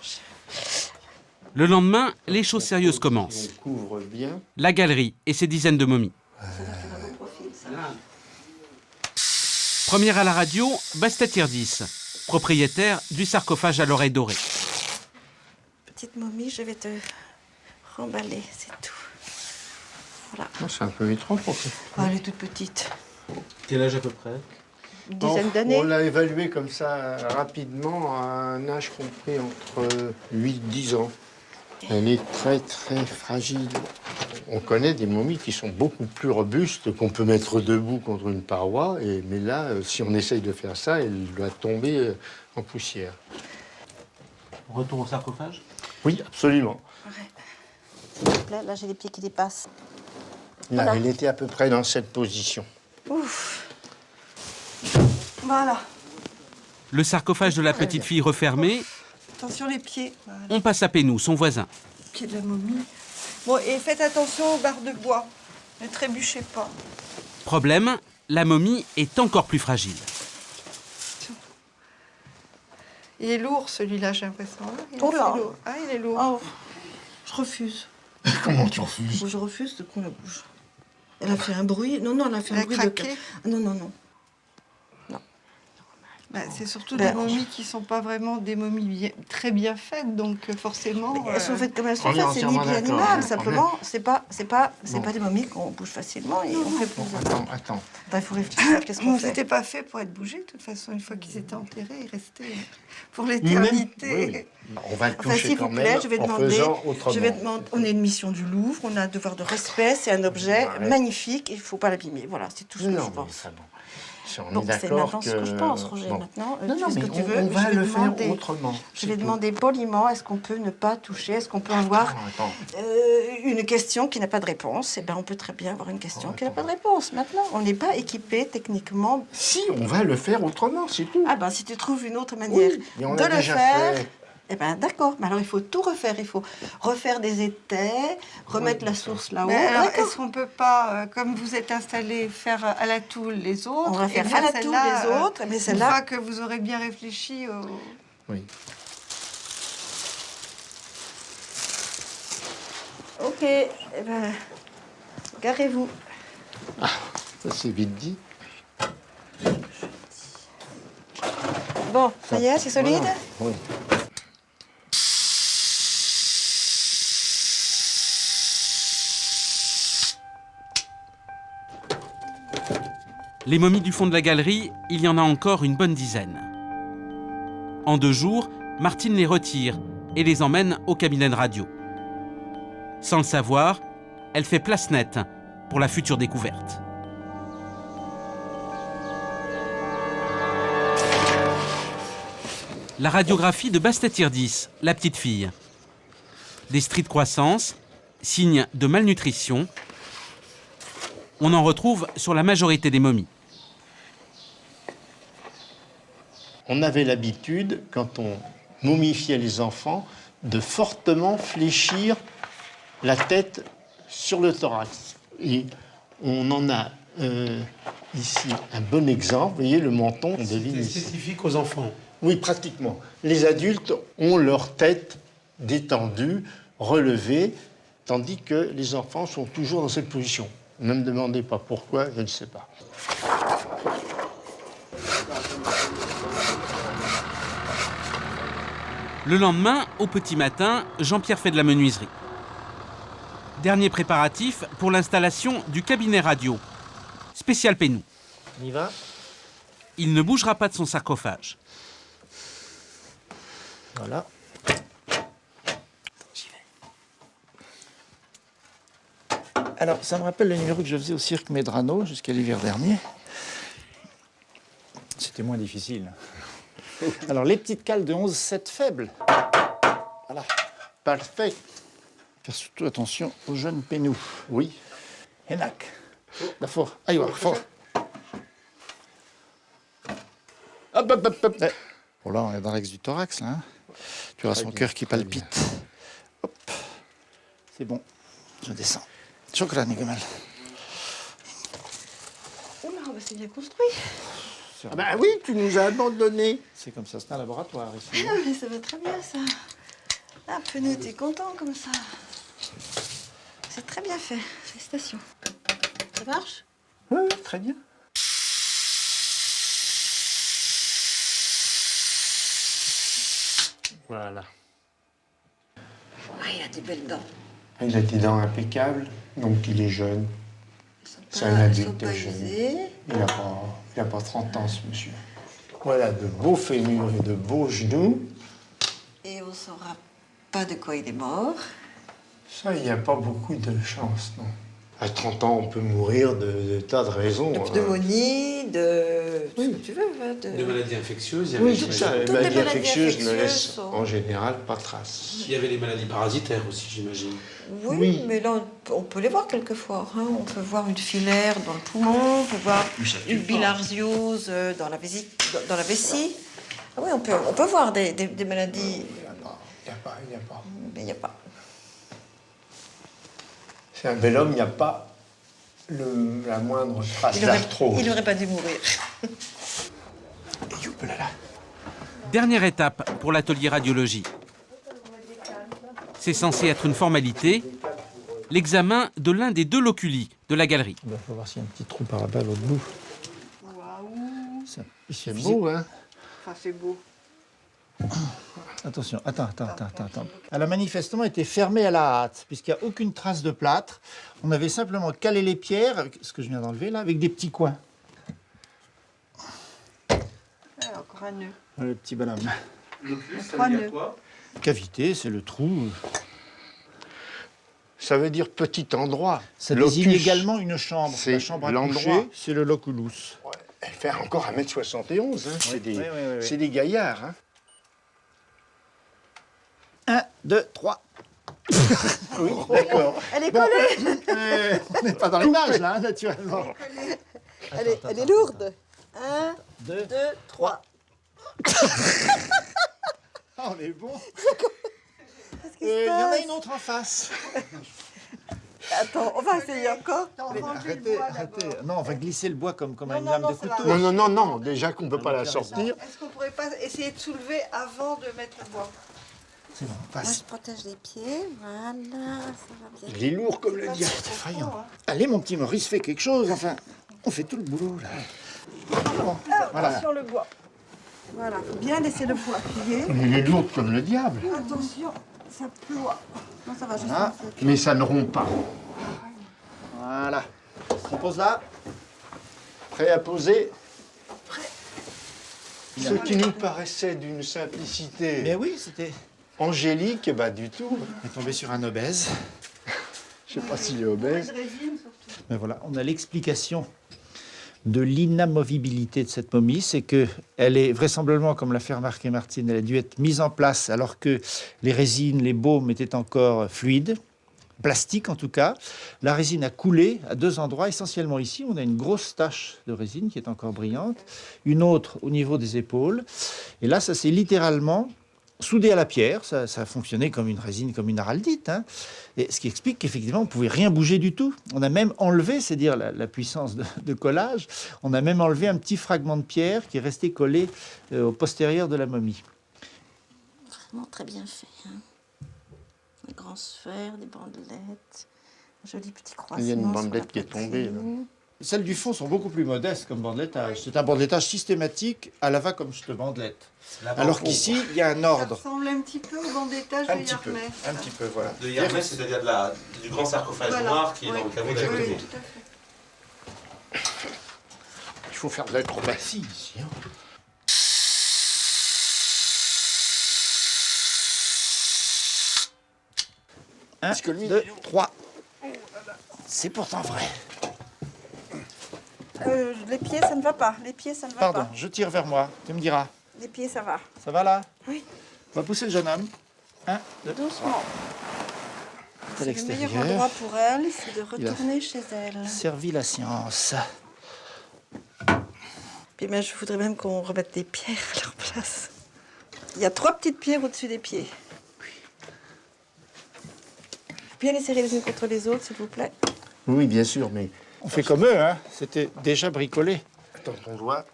Le lendemain, les choses sérieuses commencent.
On couvre bien.
La galerie et ses dizaines de momies. Première à la radio, Bastet Tirdis, propriétaire du sarcophage à l'oreille dorée.
Petite momie, je vais te remballer, c'est tout. Voilà.
C'est un peu étrange pour ça.
Oh, elle est toute petite.
Quel âge à peu près?
Une dizaine d'années.
On l'a évaluée comme ça rapidement à un âge compris entre 8-10 ans. Elle est très très fragile. On connaît des momies qui sont beaucoup plus robustes, qu'on peut mettre debout contre une paroi, mais là, si on essaye de faire ça, elle doit tomber en poussière.
Retour au sarcophage?
Oui, absolument.
Ouais. Là j'ai les pieds qui dépassent.
Là,
Voilà.
elle était à peu près dans cette position.
Ouf. Voilà.
Le sarcophage de la petite fille refermé,
Attention les pieds. Voilà.
on passe à Pénou, son voisin.
Pied de la momie. Bon, et faites attention aux barres de bois. Ne trébuchez pas.
Problème, la momie est encore plus fragile.
Il est lourd celui-là, j'ai l'impression. Il est
Oh là.
assez lourd. Ah, il est lourd.
Oh, je refuse.
Comment tu refuses?
Je refuse de qu'on la bouge. Elle a fait un bruit. Non, elle a fait un bruit
craqué.
de... Non.
C'est surtout des momies qui ne sont pas vraiment des momies très bien faites, donc forcément...
Elles sont faites comme elles sont faites, c'est ni bien ni mal, simplement, c'est pas des momies qu'on bouge facilement et on fait plus...
Attends.
Il faut réfléchir, qu'est-ce qu'on fait?
C'était pas fait pour être bougé, de toute façon, une fois qu'ils étaient enterrés, ils restaient pour l'éternité.
Oui. On va le toucher
s'il
quand
vous plaît,
même
je vais demander,
autrement.
on est une mission du Louvre, on a un devoir de respect, c'est un objet magnifique, il ne faut pas l'abîmer. Voilà, c'est tout ce que je pense.
Bon,
c'est maintenant ce que je pense, Roger.
Bon.
Maintenant,
non,
tu fais ce que tu veux.
On va le faire autrement.
Je vais demander poliment, est-ce qu'on peut ne pas toucher, est-ce qu'on peut avoir une question qui n'a pas de réponse? Eh bien, on peut très bien avoir une question qui n'a pas de réponse. Maintenant, on n'est pas équipé techniquement.
Si, on va le faire autrement, c'est tout.
Ah ben, si tu trouves une autre manière de le faire... Eh bien, d'accord. Mais alors, il faut tout refaire. Il faut refaire des étais, remettre la source là-haut.
Est-ce qu'on ne peut pas, comme vous êtes installés, faire à la toule les autres?
On va faire à la toule les autres. Mais
une fois que vous aurez bien réfléchi au...
Oui.
Ok. Eh bien, garez-vous.
Ah, ça c'est vite dit.
Bon, ça y est, c'est solide?
Voilà. Oui.
Les momies du fond de la galerie, il y en a encore une bonne dizaine. En 2 jours, Martine les retire et les emmène au cabinet de radio. Sans le savoir, elle fait place nette pour la future découverte. La radiographie de Bastet-Irdis, la petite fille. Des stries de croissance, signes de malnutrition. On en retrouve sur la majorité des momies.
On avait l'habitude, quand on momifiait les enfants, de fortement fléchir la tête sur le thorax. Et on en a ici un bon exemple. Vous voyez le menton, on devine ici.
C'est spécifique aux enfants.
Oui, pratiquement. Les adultes ont leur tête détendue, relevée, tandis que les enfants sont toujours dans cette position. Ne me demandez pas pourquoi, je ne sais pas.
Le lendemain, au petit matin, Jean-Pierre fait de la menuiserie. Dernier préparatif pour l'installation du cabinet radio. Spécial Pénou.
On y va?
Il ne bougera pas de son sarcophage.
Voilà.
J'y vais. Alors, ça me rappelle le numéro que je faisais au cirque Medrano jusqu'à l'hiver dernier. C'était moins difficile. Alors, les petites cales de 11/7 faibles. Voilà.
Parfait.
Faire surtout attention aux jeunes pénous.
Oui.
Hénac. D'accord. Aïe, fort. Hop, hop, hop, hop. Bon, là, on est dans l'axe du thorax, là. Hein. Tu auras son cœur qui palpite. Hop. C'est bon. Je descends. Chokran, Nigamal.
Oula, c'est bien construit.
Ah ben oui, tu nous as abandonnés.
C'est comme ça, c'est un laboratoire ici.
Ah non, mais ça va très bien, ça. Ah, Penaud, t'es content comme ça. C'est très bien fait. Félicitations. Ça marche?
Oui, très bien.
Voilà.
Ah, il a des belles dents.
Il a des dents impeccables, donc il est jeune. C'est un adulte jeune. Il n'a pas 30 ans, ce monsieur. Voilà, de beaux fémurs et de beaux genoux.
Et on ne saura pas de quoi il est mort.
Ça, il n'y a pas beaucoup de chance, non. À 30 ans, on peut mourir de tas de raisons.
De pneumonie, de... tout ce que tu veux.
De maladies infectieuses.
Oui, tout ça. Les maladies infectieuses ne laissent en général pas trace.
Il y avait les maladies parasitaires aussi, j'imagine.
Oui, mais là, on peut les voir quelquefois. Hein. On peut voir une filaire dans le poumon, on peut voir une bilharziose dans la vessie. Ah oui, on peut voir des maladies...
Il n'y a pas.
Mais il n'y a pas.
C'est un bel homme, il n'y a pas la moindre trace d'arthrose.
Il n'aurait pas dû mourir.
Dernière étape pour l'atelier radiologie. C'est censé être une formalité, l'examen de l'un des 2 loculi de la galerie.
Il faut voir s'il y a un petit trou par là-bas à l'autre bout.
C'est beau, hein?
Enfin, c'est beau.
Attention, attends. Elle a manifestement été fermée à la hâte, puisqu'il n'y a aucune trace de plâtre. On avait simplement calé les pierres, ce que je viens d'enlever là, avec des petits coins.
Ah, encore un nœud.
Le petit bonhomme.
Trois nœuds.
Cavité, c'est le trou.
Ça veut dire petit endroit.
Ça
Locus.
désigne également une chambre.
C'est
La chambre à
l'endroit.
coucher, c'est le loculus.
Ouais, elle fait encore 1m71. Hein. C'est des,
oui.
c'est des gaillards. Hein.
1, 2, 3. Oui, d'accord.
Elle est collée.
On n'est pas dans l'image, là, naturellement.
Elle est lourde. 1, 2, 3.
On est bon. Il y en a une autre en face.
Attends, on va essayer encore.
Arrêtez. Non, on va glisser le bois comme une lame de couteau.
Non. Déjà qu'on ne peut pas la sortir.
Est-ce qu'on pourrait pas essayer de soulever avant de mettre le bois?
C'est bon, passe.
Moi, je protège les pieds. Voilà, ça va bien.
Il est lourd comme le diable.
C'est effrayant. Allez, mon petit Maurice, fais quelque chose. Enfin, on fait tout le boulot, là. Bon, voilà.
Sur le bois. Voilà, faut bien laisser le bois plier.
Il est lourd comme le diable.
Attention, ça ploie. Non, ça va juste.
Ah.
Mais ça ne rompt pas.
Voilà. On pose là.
Prêt à poser. Ce qui nous paraissait d'une simplicité
Mais oui, c'était...
angélique, bah du tout.
On est tombé sur un obèse.
Je sais pas s'il est obèse.
Mais voilà, on a l'explication de l'inamovibilité de cette momie, c'est qu'elle est vraisemblablement, comme l'a fait remarquer Martine, elle a dû être mise en place alors que les résines, les baumes étaient encore fluides, plastiques en tout cas. La résine a coulé à 2 endroits, essentiellement ici. On a une grosse tache de résine qui est encore brillante, une autre au niveau des épaules. Et là, ça s'est littéralement soudé à la pierre. Ça a fonctionné comme une résine, comme une araldite. Hein. Et ce qui explique qu'effectivement, on ne pouvait rien bouger du tout. On a même enlevé, c'est dire la puissance de collage, on a même enlevé un petit fragment de pierre qui est resté collé au postérieur de la momie.
Vraiment très bien fait. Hein. Des grands sphères, des bandelettes, un joli petit croissant.
Il y a une bandelette qui est tombée. Là.
Celles du fond sont beaucoup plus modestes comme bandelettage. C'est un bandelettage systématique à la va comme je te bandelette. Alors qu'ici, il y a un ordre.
Ça ressemble un petit peu au bandettage
Un
de
petit peu,
Yarmès.
un petit peu, voilà.
De Yarmès, c'est-à-dire du grand sarcophage noir qui est dans le caveau d'à côté.
Oui, tout à fait.
Il faut faire de l'acrobatie ici. Hein.
Un, 2, 3. C'est pourtant vrai.
Les pieds, ça ne va pas. Les pieds, ça ne va
Pardon,
pas.
je tire vers moi. Tu me diras.
Les pieds, ça va.
Ça va là?
Oui.
On va pousser le jeune homme. 1, 2,
Doucement.
C'est
Le meilleur endroit pour elle, c'est de retourner chez elle.
Servi la science.
Puis ben, je voudrais même qu'on remette des pierres à leur place. Il y a 3 petites pierres au-dessus des pieds. Bien les serrer les unes contre les autres, s'il vous plaît.
Oui, bien sûr, mais...
On fait comme eux, hein. C'était déjà bricolé.
Attends, on doit...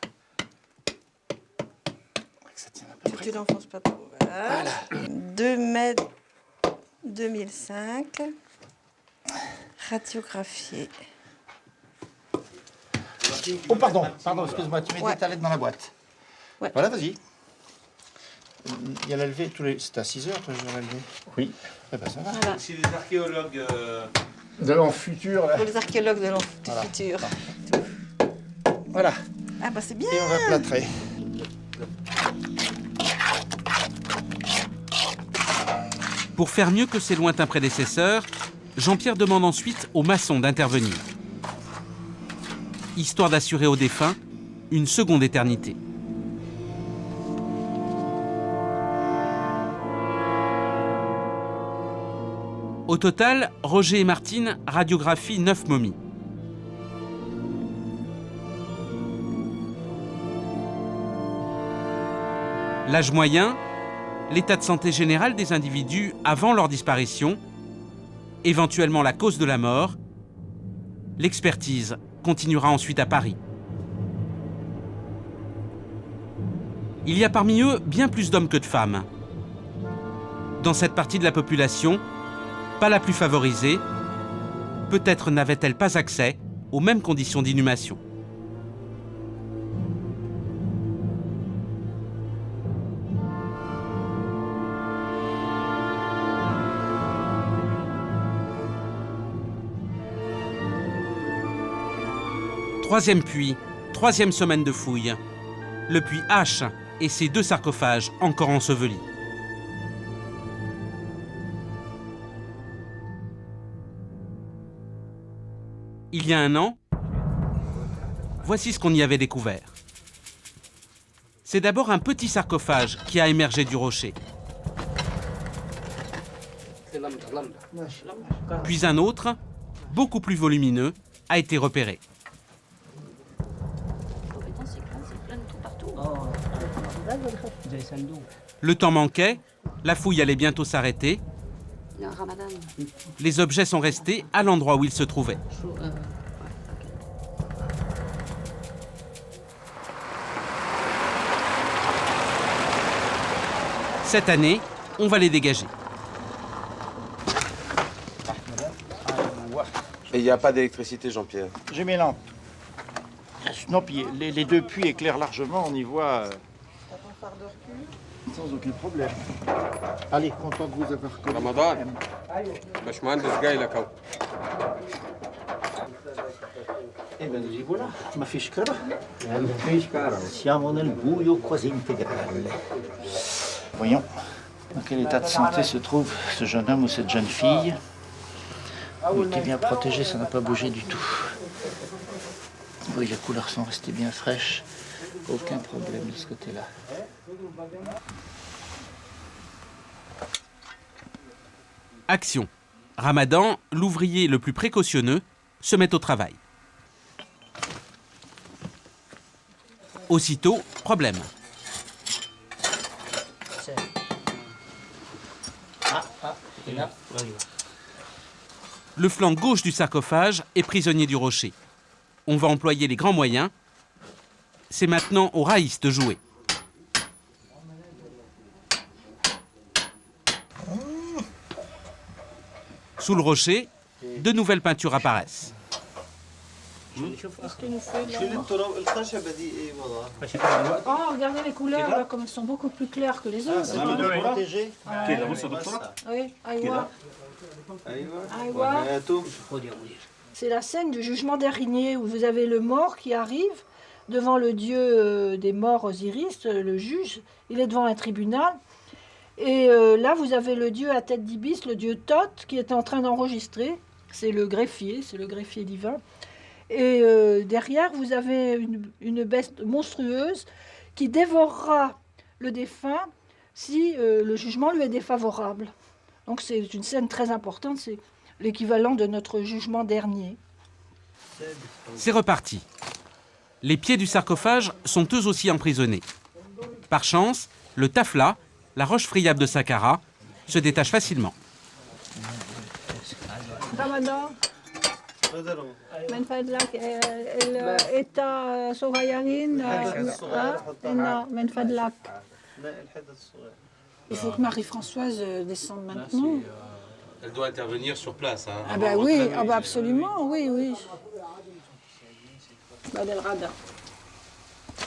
Tu n'enfonces pas trop. Voilà. 2 mètres 2005. Radiographié.
Oh, pardon, excuse-moi, tu mets des talettes dans la boîte.
Ouais.
Voilà, vas-y. Il y a la levée tous les... C'est à 6 heures, toi, je vais la lever.
Oui.
Eh ben, ça va.
Voilà.
Si les archéologues...
De l'an futur, là.
Pour les archéologues de l'an futur.
Voilà.
Ah bah c'est bien.
Et on va plâtrer.
Pour faire mieux que ses lointains prédécesseurs, Jean-Pierre demande ensuite aux maçons d'intervenir, histoire d'assurer aux défunts une seconde éternité. Au total, Roger et Martine radiographient 9 momies. L'âge moyen, l'état de santé général des individus avant leur disparition, éventuellement la cause de la mort. L'expertise continuera ensuite à Paris. Il y a parmi eux bien plus d'hommes que de femmes. Dans cette partie de la population, pas la plus favorisée, peut-être n'avait-elle pas accès aux mêmes conditions d'inhumation. Troisième puits, troisième semaine de fouilles. Le puits H et ses 2 sarcophages encore ensevelis. Il y a un an, voici ce qu'on y avait découvert. C'est d'abord un petit sarcophage qui a émergé du rocher. Puis un autre, beaucoup plus volumineux, a été repéré. Le temps manquait, la fouille allait bientôt s'arrêter. Les objets sont restés à l'endroit où ils se trouvaient. Cette année, on va les dégager.
Et il n'y a pas d'électricité, Jean-Pierre?
J'ai mes lampes. Non, puis les 2 puits éclairent largement, on y voit sans aucun problème. Allez, content de vous avoir connu.
Ramadan, باشمهندس جاي لك اهو.
Eh bien, nous y voilà. Ma fiche cara. Siamo nel buio quasi integrale. Voyons dans quel état de santé se trouve ce jeune homme ou cette jeune fille. Il était bien protégé, ça n'a pas bougé du tout. Oui, les couleurs sont restées bien fraîches. Aucun problème de ce côté-là.
Action. Ramadan, l'ouvrier le plus précautionneux, se met au travail. Aussitôt, problème. Le flanc gauche du sarcophage est prisonnier du rocher. On va employer les grands moyens. C'est maintenant aux raïs de jouer. Sous le rocher, de nouvelles peintures apparaissent.
Oh, regardez les couleurs, là, comme elles sont beaucoup plus claires que les autres. Oui, c'est la scène du jugement dernier où vous avez le mort qui arrive devant le dieu des morts Osiris, le juge. Il est devant un tribunal. Et là, vous avez le dieu à tête d'ibis, le dieu Thoth, qui est en train d'enregistrer. C'est le greffier divin. Et derrière, vous avez une bête monstrueuse qui dévorera le défunt si le jugement lui est défavorable. Donc c'est une scène très importante, c'est l'équivalent de notre jugement dernier.
C'est reparti. Les pieds du sarcophage sont eux aussi emprisonnés. Par chance, le tafla, la roche friable de Saqqara, se détache facilement.
Ramadan. من فضلك انت صغيرين من فضلك. Il faut que Marie-Françoise descende maintenant.
Elle doit intervenir sur place. Hein,
ah ben oui, ah ben absolument, oui, oui.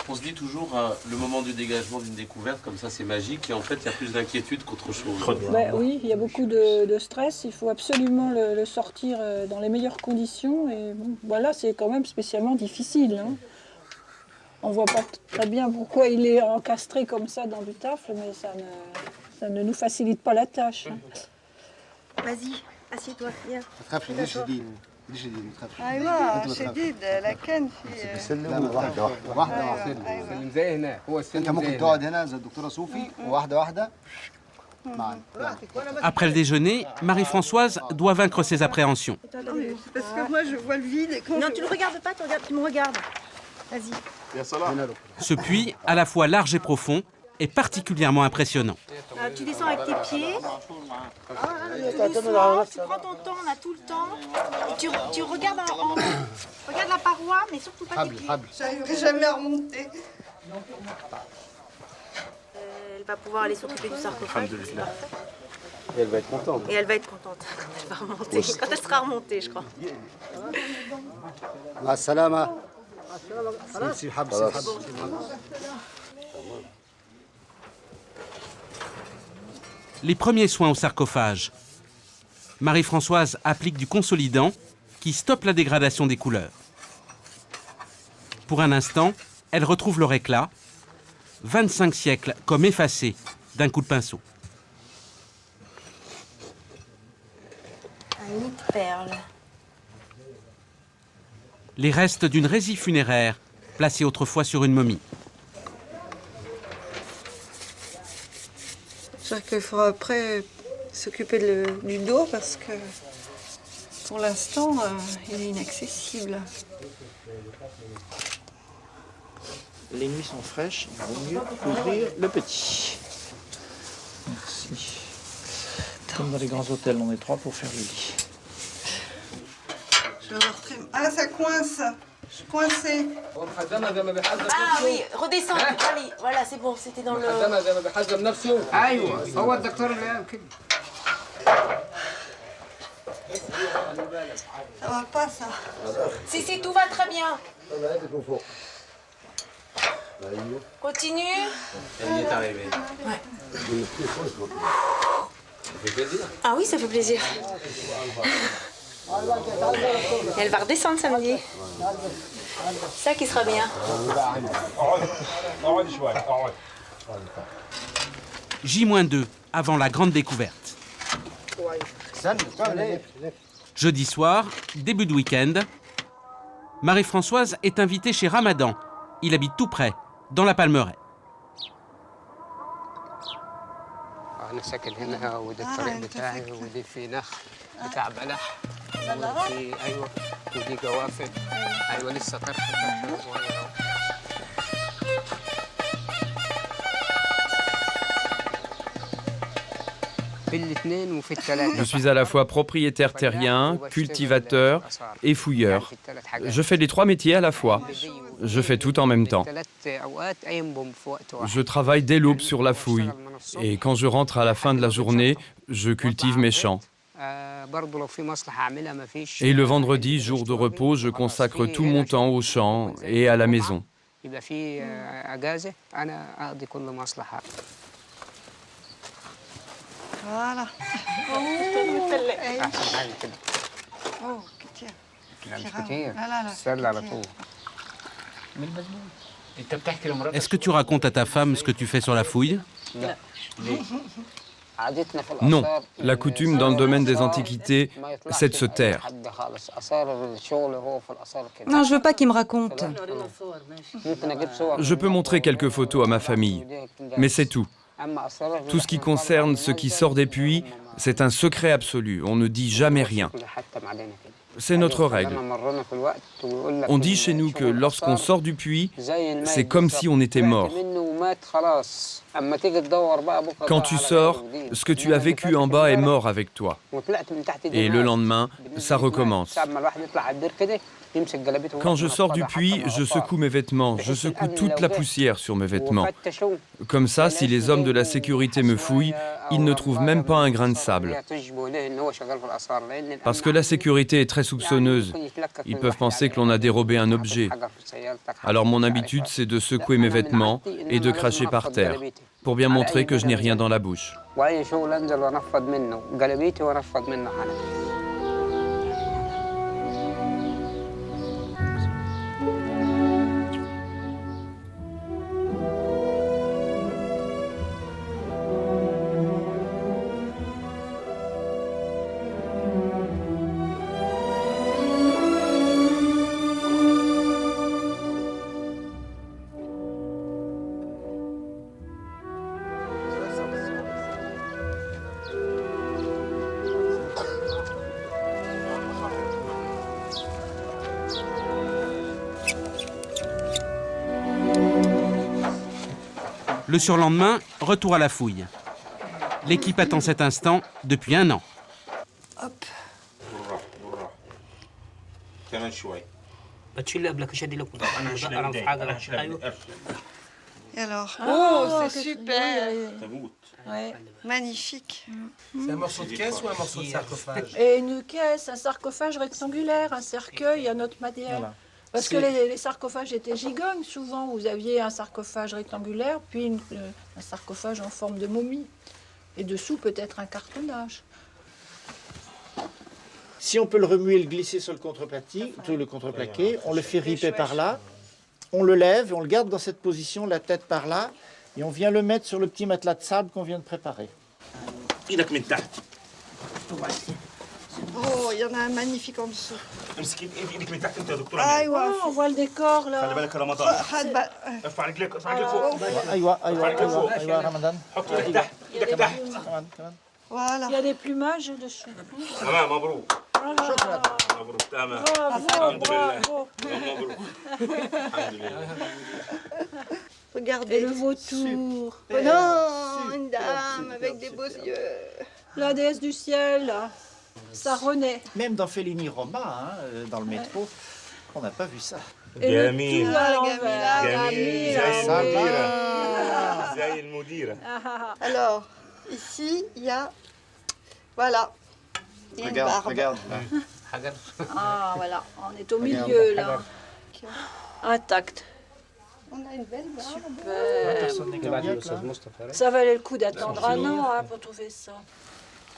On se dit toujours le moment du dégagement d'une découverte, comme ça c'est magique, et en fait il y a plus d'inquiétude qu'autre chose.
Ben oui, il y a beaucoup de stress, il faut absolument le sortir dans les meilleures conditions, et bon, voilà, c'est quand même spécialement difficile. Hein. On ne voit pas très bien pourquoi il est encastré comme ça dans du tafle, mais ça ne nous facilite pas la tâche. Hein.
Vas-y, assieds-toi, viens.
ايوه شديد لكن في
سلم واحده سلم زي هنا هو سلم. انت ممكن تقعد هنا زي الدكتوره صوفي واحده واحده معانا.
Après le déjeuner, Marie-Françoise doit vaincre ses appréhensions.
Parce que moi je vois le vide.
Non, tu ne le regardes pas, tu me regardes. Vas-y.
Ce puits, à la fois large et profond, est particulièrement impressionnant.
Tu descends avec tes pieds. Doucement, tu prends ton temps, on a tout le temps. Et tu regardes regarde la paroi, mais surtout pas tes pieds.
J'arriverai jamais à remonter.
Elle va pouvoir aller s'occuper du sarcophage.
Et elle va être contente.
Et elle va être contente quand elle va remonter. Quand elle sera remontée, je crois.
السلامة.
Les premiers soins au sarcophage. Marie-Françoise applique du consolidant qui stoppe la dégradation des couleurs. Pour un instant, elle retrouve leur éclat. 25 siècles comme effacés d'un coup de pinceau.
Un nid de perles.
Les restes d'une résille funéraire placée autrefois sur une momie.
J'espère qu'il faudra après s'occuper du dos parce que pour l'instant, il est inaccessible.
Les nuits sont fraîches, il vaut mieux couvrir le petit. Merci. Comme dans les grands hôtels, on est 3 pour faire le lit.
Je vais avoir très... Ah, ça coince. Je suis coincée.
Ah oui, redescends. Allez, voilà, c'est bon, c'était dans le...
Ça va pas, ça.
Si, tout va très bien. Continue.
Elle y est arrivée.
Ouais.
Ça fait plaisir.
Ah oui, ça fait plaisir. Elle va redescendre samedi. Ça qui sera bien.
J-2 avant la grande découverte. Jeudi soir, début de week-end, Marie-Françoise est invitée chez Ramadan. Il habite tout près, dans la Palmeraie.
أنا ساكن هنا ودي الطريق بتاعي ودي في نخ بتاع بلح ودي أيوة ودي جوافة أيوة لسه طرحة صغيرة.
Je suis à la fois propriétaire terrien, cultivateur et fouilleur. Je fais les 3 métiers à la fois. Je fais tout en même temps. Je travaille dès l'aube sur la fouille. Et quand je rentre à la fin de la journée, je cultive mes champs. Et le vendredi, jour de repos, je consacre tout mon temps aux champs et à la maison.
Voilà.
Est-ce que tu racontes à ta femme ce que tu fais sur la fouille?
Non, la coutume dans le domaine des antiquités, c'est de se taire.
Non, je veux pas qu'il me raconte.
Je peux montrer quelques photos à ma famille, mais c'est tout. Tout ce qui concerne ce qui sort des puits, c'est un secret absolu. On ne dit jamais rien. C'est notre règle. On dit chez nous que lorsqu'on sort du puits, c'est comme si on était mort. Quand tu sors, ce que tu as vécu en bas est mort avec toi. Et le lendemain, ça recommence. Quand je sors du puits, je secoue mes vêtements, je secoue toute la poussière sur mes vêtements. Comme ça, si les hommes de la sécurité me fouillent, ils ne trouvent même pas un grain de sable. Parce que la sécurité est très soupçonneuse. Ils peuvent penser que l'on a dérobé un objet. Alors mon habitude, c'est de secouer mes vêtements et de cracher par terre, pour bien montrer que je n'ai rien dans la bouche.
Le surlendemain, retour à la fouille. L'équipe attend cet instant depuis 1 an.
Hop. Et alors? Oh, c'est super! Ouais. Magnifique.
C'est un morceau de caisse ou un morceau de sarcophage?
Et une caisse, un sarcophage rectangulaire, un cercueil, un autre matériel. Voilà. Parce que les sarcophages étaient gigognes, souvent. Vous aviez un sarcophage rectangulaire, puis un sarcophage en forme de momie. Et dessous, peut-être un cartonnage.
Si on peut le remuer et le glisser sur le contreplaqué, on le fait riper par là. On le lève et on le garde dans cette position, la tête par là, et on vient le mettre sur le petit matelas de sable qu'on vient de préparer.
Oh, il y en a un magnifique en dessous.
On voit le décor là.
Voilà.
Il y a des plumages dessous.
Regardez.
Et le vautour.
Oh non, une dame avec des beaux yeux.
La déesse du ciel, là. Ça renaît.
Même dans Fellini Roma, dans le métro, on n'a pas vu ça.
Et le tout à l'envers.
Alors, ici, il y a... Voilà. Il y a une barbe.
Regarde.
Ah, voilà. On est au milieu, là. Intact.
On a une belle barbe.
Super. Ça valait le coup d'attendre un an pour trouver ça.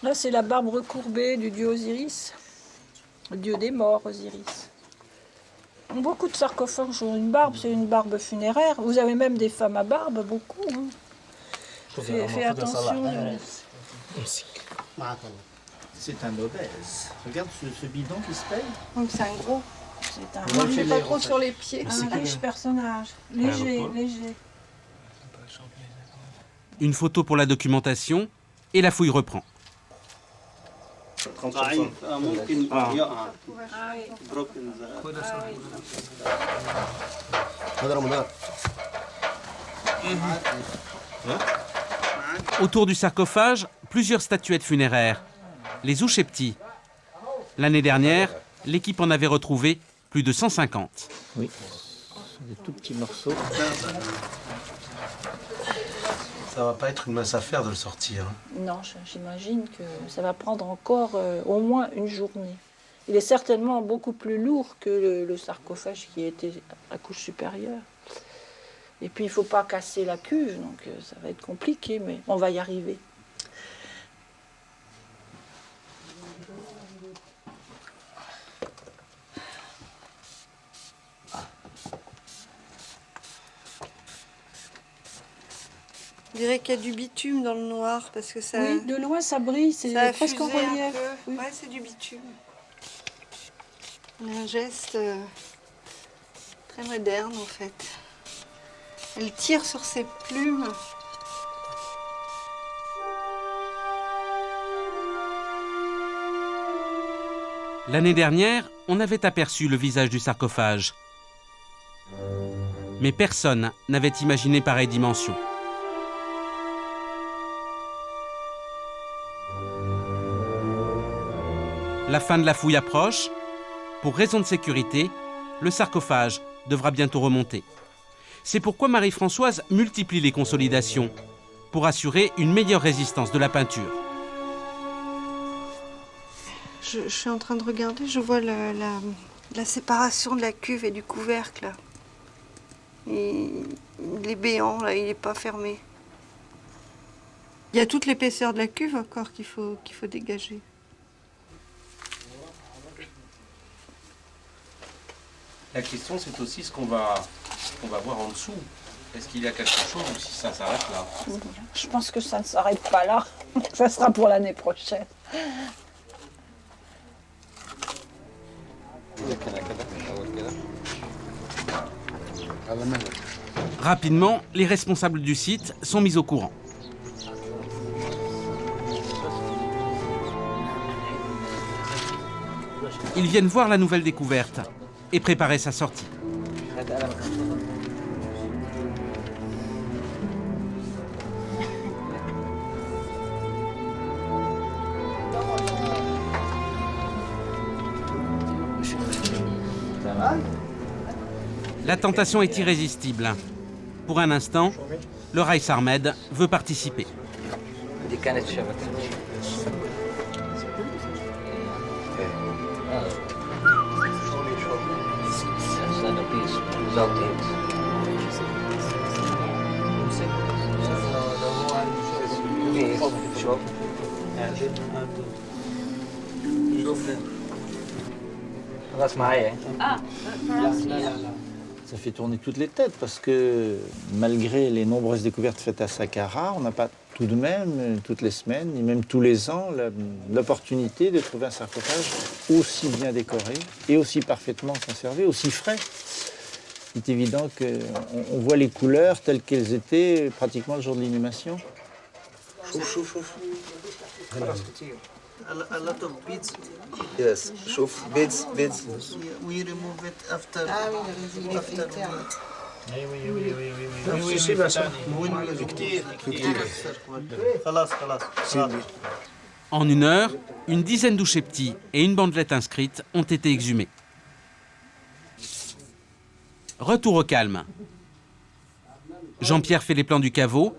Là, c'est la barbe recourbée du dieu Osiris, le dieu des morts, Osiris. Beaucoup de sarcophages ont une barbe, c'est une barbe funéraire. Vous avez même des femmes à barbe, beaucoup. Hein. Fais attention.
C'est un obèse. Regarde ce bidon qui se paye.
C'est un gros.
C'est un
Moi, je ne pas trop sur les pieds.
Un riche personnage. Léger, léger.
Une photo pour la documentation et la fouille reprend. Autour du sarcophage, plusieurs statuettes funéraires. Les Ouchepti. L'année dernière, l'équipe en avait retrouvé plus de 150.
Oui, des tout petits morceaux.
Ça va pas être une mince affaire de le sortir.
Non, j'imagine que ça va prendre encore au moins une journée. Il est certainement beaucoup plus lourd que le sarcophage qui était à couche supérieure. Et puis il ne faut pas casser la cuve, donc ça va être compliqué, mais on va y arriver.
On dirait qu'il y a du bitume dans le noir parce que ça.
Oui, de loin ça brille, c'est presque en relief.
Oui. Ouais, c'est du bitume. On a un geste très moderne en fait. Elle tire sur ses plumes.
L'année dernière, on avait aperçu le visage du sarcophage. Mais personne n'avait imaginé pareille dimension. La fin de la fouille approche. Pour raison de sécurité, le sarcophage devra bientôt remonter. C'est pourquoi Marie-Françoise multiplie les consolidations pour assurer une meilleure résistance de la peinture.
Je suis en train de regarder, je vois la séparation de la cuve et du couvercle. Il est béant, là, il n'est pas fermé. Il y a toute l'épaisseur de la cuve encore qu'il faut dégager.
La question, c'est aussi ce qu'on va voir en dessous. Est-ce qu'il y a quelque chose ou si ça s'arrête là?
Je pense que ça ne s'arrête pas là. Ça sera pour l'année prochaine.
Rapidement, les responsables du site sont mis au courant. Ils viennent voir la nouvelle découverte et préparer sa sortie. La tentation est irrésistible. Pour un instant, le Raïs Ahmed veut participer.
Ça fait tourner toutes les têtes parce que malgré les nombreuses découvertes faites à Saqqara, on n'a pas tout de même, toutes les semaines, ni même tous les ans, l'opportunité de trouver un sarcophage aussi bien décoré et aussi parfaitement conservé, aussi frais. Il est évident qu'on voit les couleurs telles qu'elles étaient pratiquement le jour de l'inhumation.
A lot of beads. Yes, شوف beads. We remove it after.
En 1 heure, une dizaine d'oucheptis et une bandelette inscrite ont été exhumés. Retour au calme. Jean-Pierre fait les plans du caveau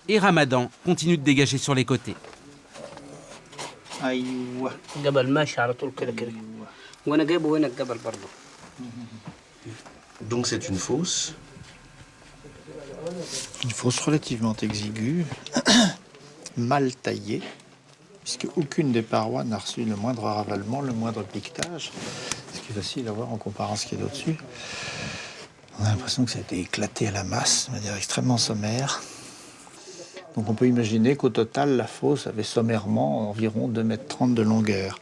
et Ramadan continue de dégager sur les côtés.
Donc c'est une fosse.
Une fosse relativement exiguë, mal taillée, puisque aucune des parois n'a reçu le moindre ravalement, le moindre piquetage, ce qui est facile à voir en comparant ce qui est au-dessus. On a l'impression que ça a été éclaté à la masse, de manière extrêmement sommaire. Donc on peut imaginer qu'au total, la fosse avait sommairement environ 2,30 m de longueur.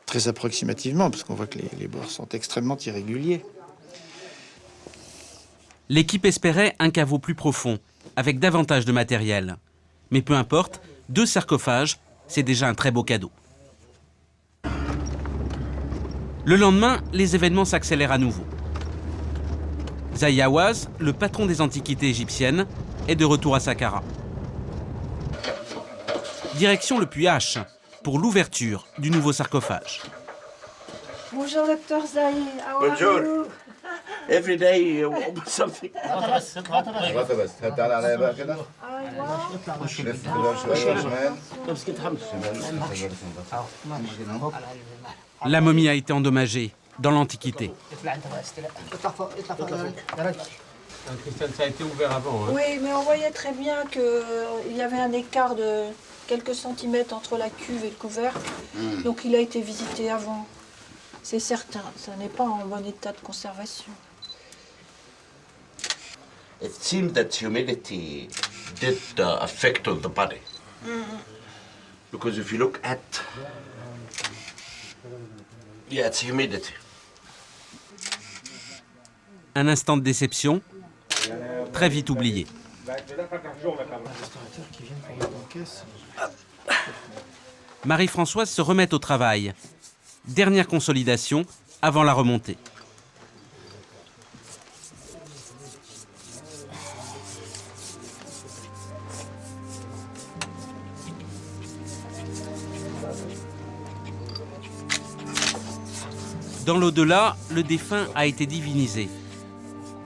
Très approximativement, parce qu'on voit que les bords sont extrêmement irréguliers.
L'équipe espérait un caveau plus profond, avec davantage de matériel. Mais peu importe, 2 sarcophages, c'est déjà un très beau cadeau. Le lendemain, les événements s'accélèrent à nouveau. Zahi Hawass, le patron des antiquités égyptiennes, est de retour à Saqqara. Direction le puits H pour l'ouverture du nouveau sarcophage.
Bonjour docteur Zahi.
Bonjour. Every day you open something.
La momie a été endommagée dans l'Antiquité.
Christiane, ça a été ouvert avant. Hein.
Oui, mais on voyait très bien qu'il y avait un écart de quelques centimètres entre la cuve et le couvercle. Donc il a été visité avant. C'est certain, ça n'est pas en bon état de conservation.
It seems that humidity did affect on the body. Because if you look at, yeah, it's humidity.
Un instant de déception, très vite oublié. Marie-Françoise se remet au travail. Dernière consolidation avant la remontée. Dans l'au-delà, le défunt a été divinisé.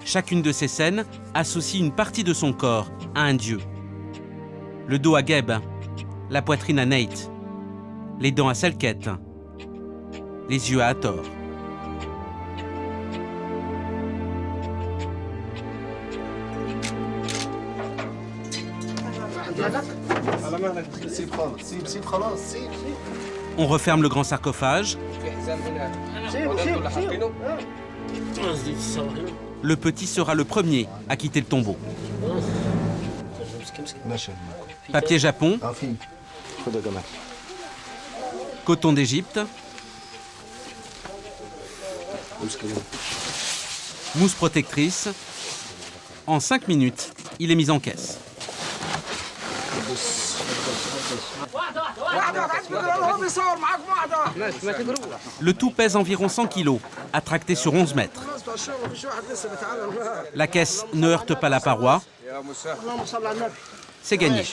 Chacune de ces scènes associe une partie de son corps à un dieu. Le dos à Geb, la poitrine à Nate, les dents à Selket, les yeux à Hathor. On referme le grand sarcophage. Le petit sera le premier à quitter le tombeau. Papier Japon, coton d'Égypte, mousse protectrice. En 5 minutes, il est mis en caisse. Le tout pèse environ 100 kg, à tracter sur 11 mètres. La caisse ne heurte pas la paroi. C'est gagné.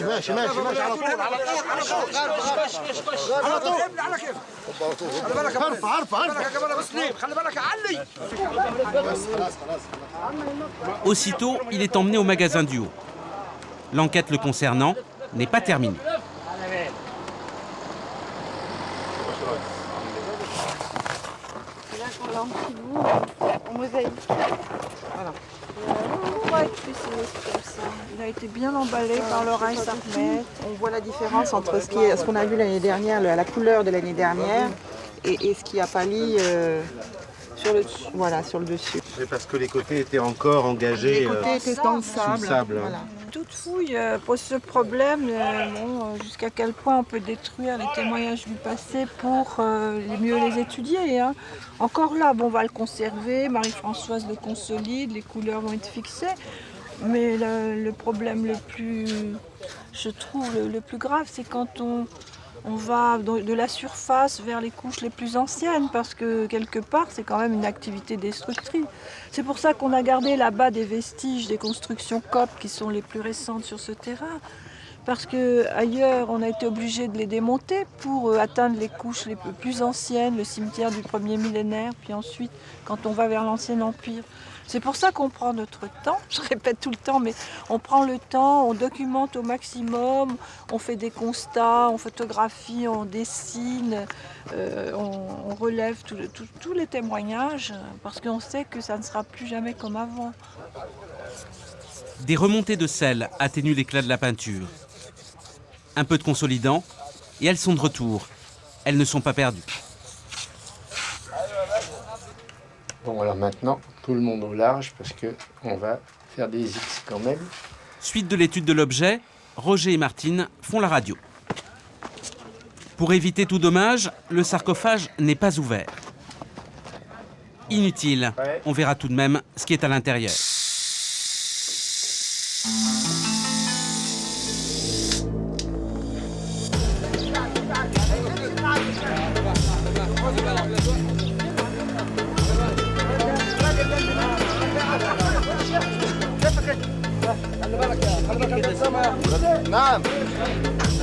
Aussitôt, il est emmené au magasin du haut. L'enquête le concernant n'est pas terminée.
En mosaïque. Voilà. Il a été bien emballé par le Reich Ahmed.
On voit la différence entre ce qu'on a vu l'année dernière, la couleur de l'année dernière, et ce qui a pâli sur le dessus.
C'est parce que les côtés étaient encore engagés
Les côtés étaient dans le
sous
sable.
le sable.
Voilà.
Toute fouille pose ce problème, jusqu'à quel point on peut détruire les témoignages du passé pour mieux les étudier. Hein. Encore là, bon, on va le conserver, Marie-Françoise le consolide, les couleurs vont être fixées, mais le problème le plus, je trouve, le plus grave, c'est quand on va de la surface vers les couches les plus anciennes, parce que quelque part, c'est quand même une activité destructrice. C'est pour ça qu'on a gardé là-bas des vestiges des constructions coptes qui sont les plus récentes sur ce terrain, parce qu'ailleurs, on a été obligé de les démonter pour atteindre les couches les plus anciennes, le cimetière du premier millénaire, puis ensuite, quand on va vers l'Ancien Empire. C'est pour ça qu'on prend notre temps, je répète tout le temps, mais on prend le temps, on documente au maximum, on fait des constats, on photographie, on dessine, on relève tous les témoignages, parce qu'on sait que ça ne sera plus jamais comme avant.
Des remontées de sel atténuent l'éclat de la peinture. Un peu de consolidant, et elles sont de retour. Elles ne sont pas perdues.
Bon, alors maintenant, tout le monde au large, parce qu'on va faire des X quand même.
Suite de l'étude de l'objet, Roger et Martine font la radio. Pour éviter tout dommage, le sarcophage n'est pas ouvert. Inutile, on verra tout de même ce qui est à l'intérieur.
نعم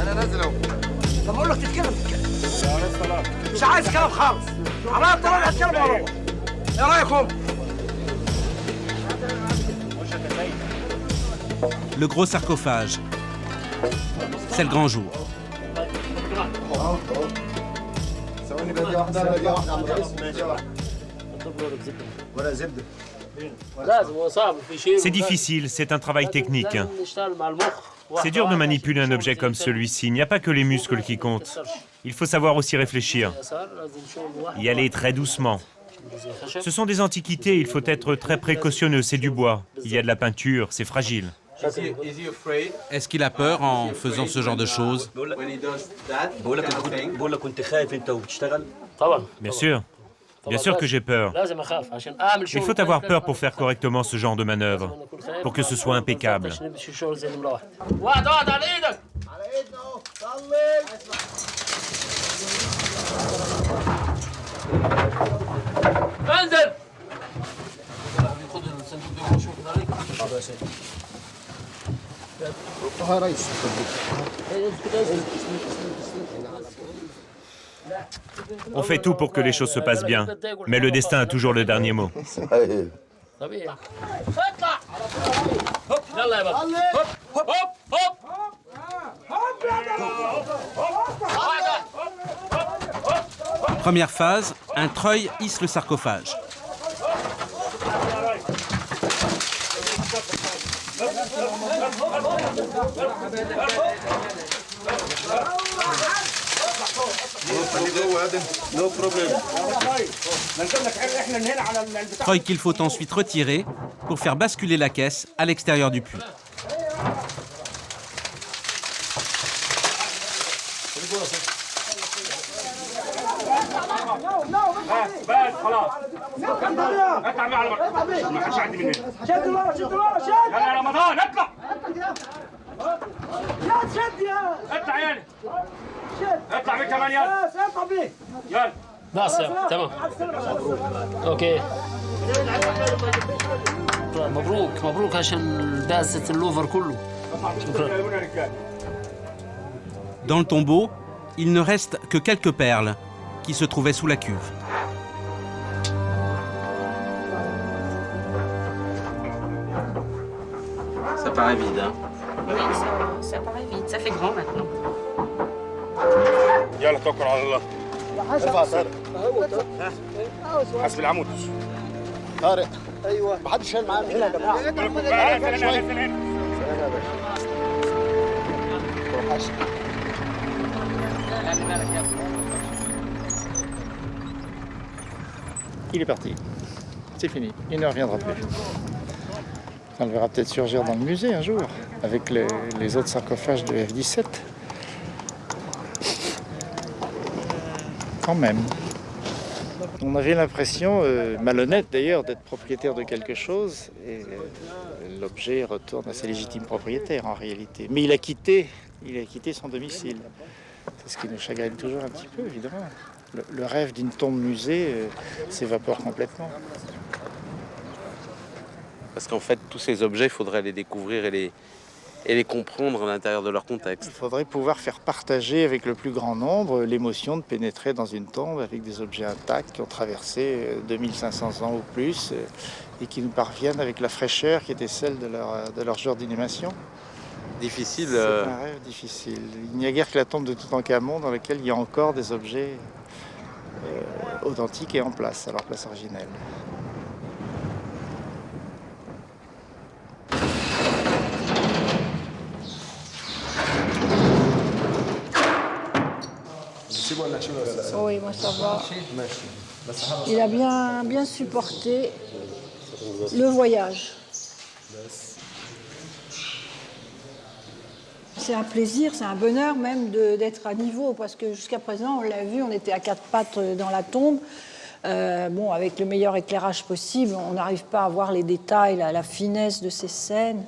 انا نازل اهو طب اقول لك تتكلم مش عايز كلام خالص على الطريق هتكلم وراك ايه رايكم
Le gros sarcophage. C'est le grand jour.
C'est difficile, c'est un travail technique. C'est dur de manipuler un objet comme celui-ci. Il n'y a pas que les muscles qui comptent. Il faut savoir aussi réfléchir. Y aller très doucement. Ce sont des antiquités, il faut être très précautionneux. C'est du bois. Il y a de la peinture, c'est fragile.
Est-ce qu'il a peur en faisant ce genre de choses?
Bien sûr. Bien sûr que j'ai peur. Il faut avoir peur pour faire correctement ce genre de manœuvre, pour que ce soit impeccable. On fait tout pour que les choses se passent bien, mais le destin a toujours le dernier mot.
Première phase, un treuil hisse le sarcophage. Treuil qu'il faut ensuite retirer pour faire basculer la caisse à l'extérieur du puits.
تمام اوكي مبروك مبروك عشان دازة اللوفر كله شكرا.
Dans le tombeau, il ne reste que quelques perles qui se trouvaient sous la cuve.
Ça paraît vide, hein?
Oui, ça paraît vide. Ça fait grand maintenant.
يلا توكل على الله. ارفع طارق. حسب العمود. طارق. ايوه ما حدش شايل معانا هنا يا جماعه.
Il est parti. C'est fini, il ne reviendra plus. On le verra peut-être surgir dans le musée un jour, avec les autres sarcophages de F-17. Quand même. On avait l'impression, malhonnête d'ailleurs, d'être propriétaire de quelque chose, et l'objet retourne à ses légitimes propriétaires en réalité. Mais il a quitté son domicile. C'est ce qui nous chagrine toujours un petit peu, évidemment. Le rêve d'une tombe musée s'évapore complètement.
Parce qu'en fait, tous ces objets, il faudrait les découvrir et les comprendre à l'intérieur de leur contexte.
Il faudrait pouvoir faire partager avec le plus grand nombre l'émotion de pénétrer dans une tombe avec des objets intacts qui ont traversé 2500 ans ou plus et qui nous parviennent avec la fraîcheur qui était celle de leur jour d'inhumation.
Difficile.
C'est un rêve difficile. Il n'y a guère que la tombe de Toutankhamon dans laquelle il y a encore des objets authentiques et en place, à leur place originelle.
Oui, moi ça va. Il a bien supporté le voyage. C'est un plaisir, c'est un bonheur même d'être à niveau, parce que jusqu'à présent, on l'a vu, on était à quatre pattes dans la tombe. Bon, avec le meilleur éclairage possible, on n'arrive pas à voir les détails, la finesse de ces scènes.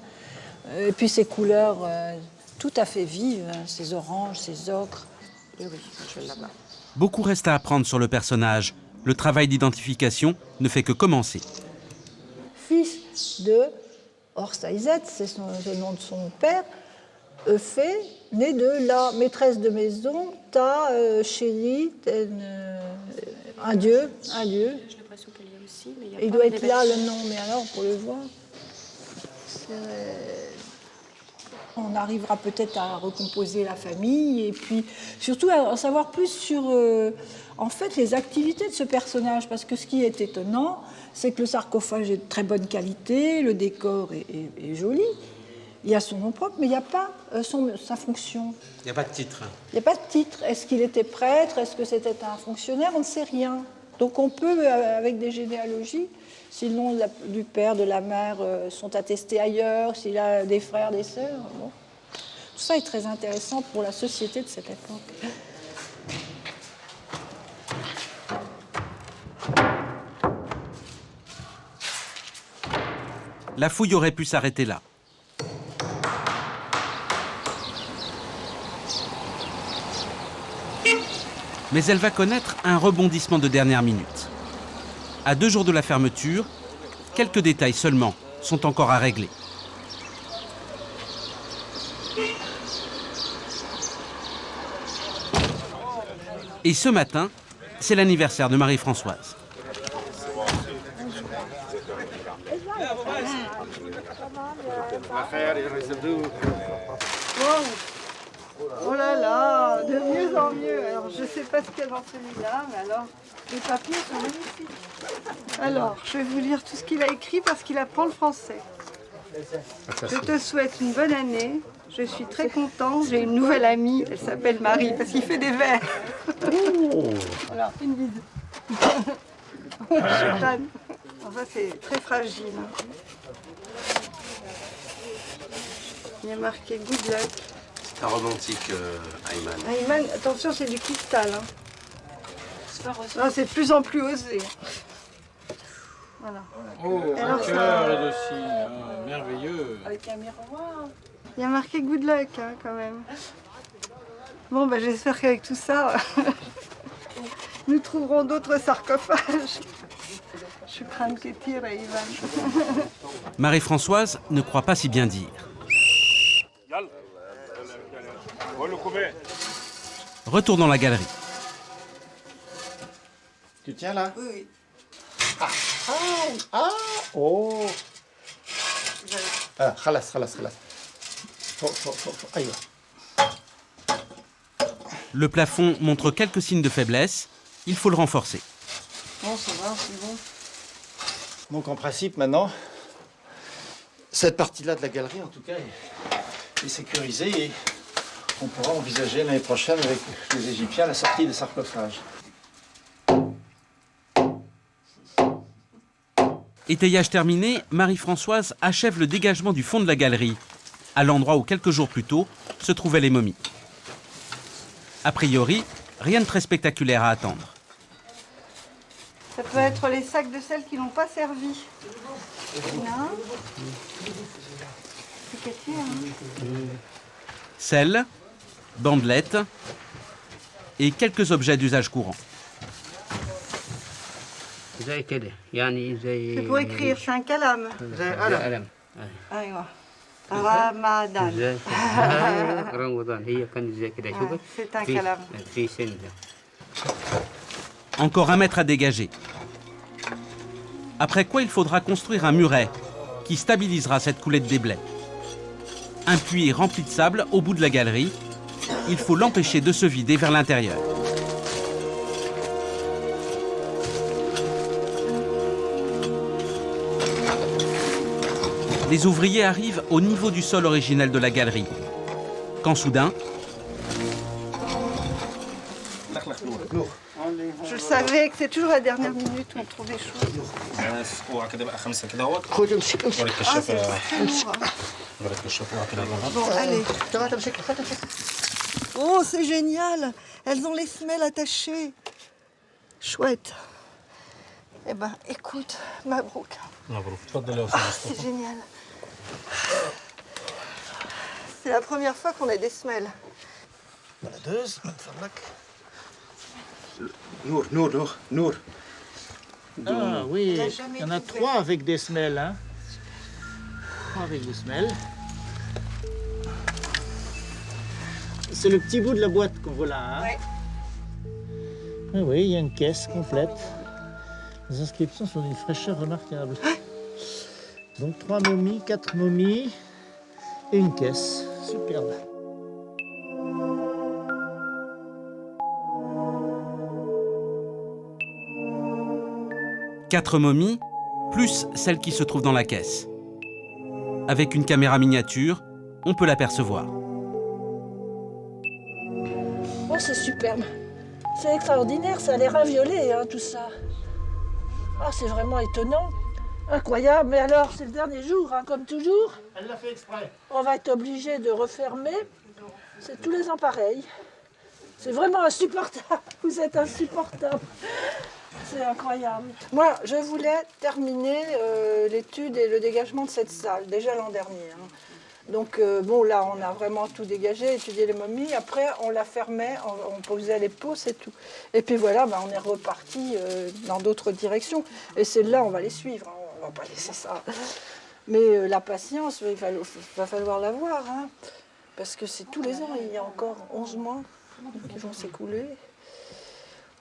Et puis ces couleurs tout à fait vives, hein, ces oranges, ces ocres. Et oui, je vais là-bas.
Beaucoup reste à apprendre sur le personnage. Le travail d'identification ne fait que commencer.
Fils de Horst Heizet, c'est le nom de son père, fait, né de la maîtresse de maison, ta chérie, un dieu.
J'ai l'impression qu'elle y a aussi, mais
il doit être là le nom, mais alors pour le voir, on arrivera peut-être à recomposer la famille et puis surtout à en savoir plus sur en fait les activités de ce personnage, parce que ce qui est étonnant, c'est que le sarcophage est de très bonne qualité, le décor est joli. Il y a son nom propre, mais il n'y a pas sa fonction.
Il n'y a pas de titre.
Il n'y a pas de titre. Est-ce qu'il était prêtre? Est-ce que c'était un fonctionnaire? On ne sait rien. Donc on peut, avec des généalogies, si le nom du père, de la mère sont attestés ailleurs, s'il a des frères, des sœurs. Bon. Tout ça est très intéressant pour la société de cette époque.
La fouille aurait pu s'arrêter là. Mais elle va connaître un rebondissement de dernière minute. À 2 jours de la fermeture, quelques détails seulement sont encore à régler. Et ce matin, c'est l'anniversaire de Marie-Françoise.
Oh là là, de mieux en mieux. Alors, je ne sais pas ce qu'il y a dans celui-là, mais alors, les papiers sont magnifiques. Alors, je vais vous lire tout ce qu'il a écrit parce qu'il apprend le français. Je te souhaite une bonne année. Je suis très contente. J'ai une nouvelle amie. Elle s'appelle Marie parce qu'il fait des vers. Alors, une bide. Je suis fan. Enfin, c'est très fragile. Il y a marqué good luck.
C'est un romantique, Ayman.
Ayman, attention, c'est du cristal. Hein. C'est pas rose. Non, c'est de plus en plus osé. Voilà.
Oh,
alors,
un cœur là-dessus, merveilleux.
Avec un miroir. Il y a marqué good luck, hein, quand même. Bon, ben, j'espère qu'avec tout ça, nous trouverons d'autres sarcophages. Je crains que tire, Ayman.
Marie-Françoise ne croit pas si bien dire. Retour dans la galerie.
Tu tiens là?
Oui, oui.
Oh. Ah, خلاص. Aïe.
Le plafond montre quelques signes de faiblesse. Il faut le renforcer.
Bon, ça va, c'est bon.
Donc en principe maintenant, cette partie-là de la galerie en tout cas est sécurisée et on pourra envisager l'année prochaine avec les Égyptiens la sortie des sarcophages.
Étayage terminé, Marie-Françoise achève le dégagement du fond de la galerie, à l'endroit où quelques jours plus tôt se trouvaient les momies. A priori, rien de très spectaculaire à attendre.
Ça peut être les sacs de sel qui n'ont pas servi. Non. C'est cassé, hein.
Sel, bandelettes et quelques objets d'usage courant.
C'est pour écrire, c'est un calame. Ramadan. C'est un calame.
Encore 1 mètre à dégager. Après quoi il faudra construire un muret qui stabilisera cette coulette déblai. Un puits rempli de sable au bout de la galerie. Il faut l'empêcher de se vider vers l'intérieur. Les ouvriers arrivent au niveau du sol originel de la galerie. Quand soudain...
Je savais que c'est toujours la dernière minute où on trouve des choses. Bon, allez. Oh, c'est génial. Elles ont les semelles attachées. Chouette. Eh ben, écoute, Mabrouk. C'est génial. C'est la première fois qu'on a des semelles.
Nour. Ah oui, il y en a 3 avec des semelles. Hein. 3 avec des semelles. C'est le petit bout de la boîte qu'on voit là. Hein. Oui. Oui, il y a une caisse complète. Les inscriptions sont d'une fraîcheur remarquable. Donc 3 momies, 4 momies et une caisse. Superbe.
Quatre momies, plus celle qui se trouve dans la caisse. Avec une caméra miniature, on peut l'apercevoir.
Oh, c'est superbe. C'est extraordinaire, ça a l'air inviolé, hein, tout ça. Ah, c'est vraiment étonnant. Incroyable, mais alors, c'est le dernier jour, hein, comme toujours.
Elle l'a fait exprès.
On va être obligé de refermer. C'est tous les ans pareil. C'est vraiment insupportable. Vous êtes insupportable. C'est incroyable. Moi, je voulais terminer l'étude et le dégagement de cette salle, déjà l'an dernier. Hein. Donc, bon, là, on a vraiment tout dégagé, étudié les momies. Après, on la fermait, on posait les pots, c'est tout. Et puis voilà, on est reparti dans d'autres directions. Et celles-là, on va les suivre. Hein. On ne va pas laisser ça. Mais la patience, il va falloir l'avoir. Hein. Parce que c'est tous les ans, il y a encore 11 mois qui vont s'écouler.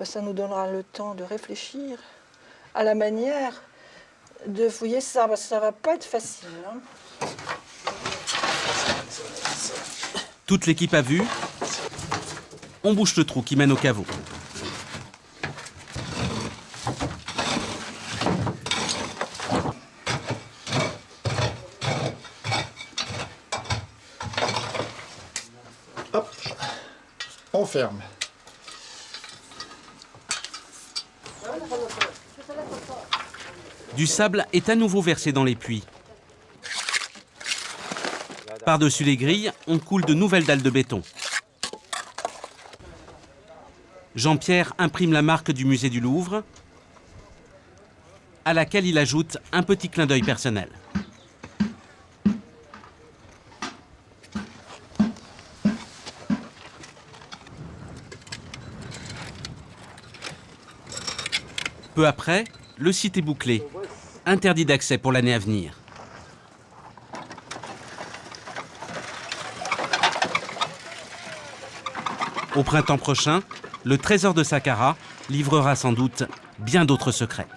Ça nous donnera le temps de réfléchir à la manière de fouiller ça, parce que ça ne va pas être facile. Hein.
Toute l'équipe a vu. On bouche le trou qui mène au caveau.
Hop, on ferme.
Du sable est à nouveau versé dans les puits. Par-dessus les grilles, on coule de nouvelles dalles de béton. Jean-Pierre imprime la marque du musée du Louvre, à laquelle il ajoute un petit clin d'œil personnel. Peu après, le site est bouclé. Interdit d'accès pour l'année à venir. Au printemps prochain, le trésor de Saqqara livrera sans doute bien d'autres secrets.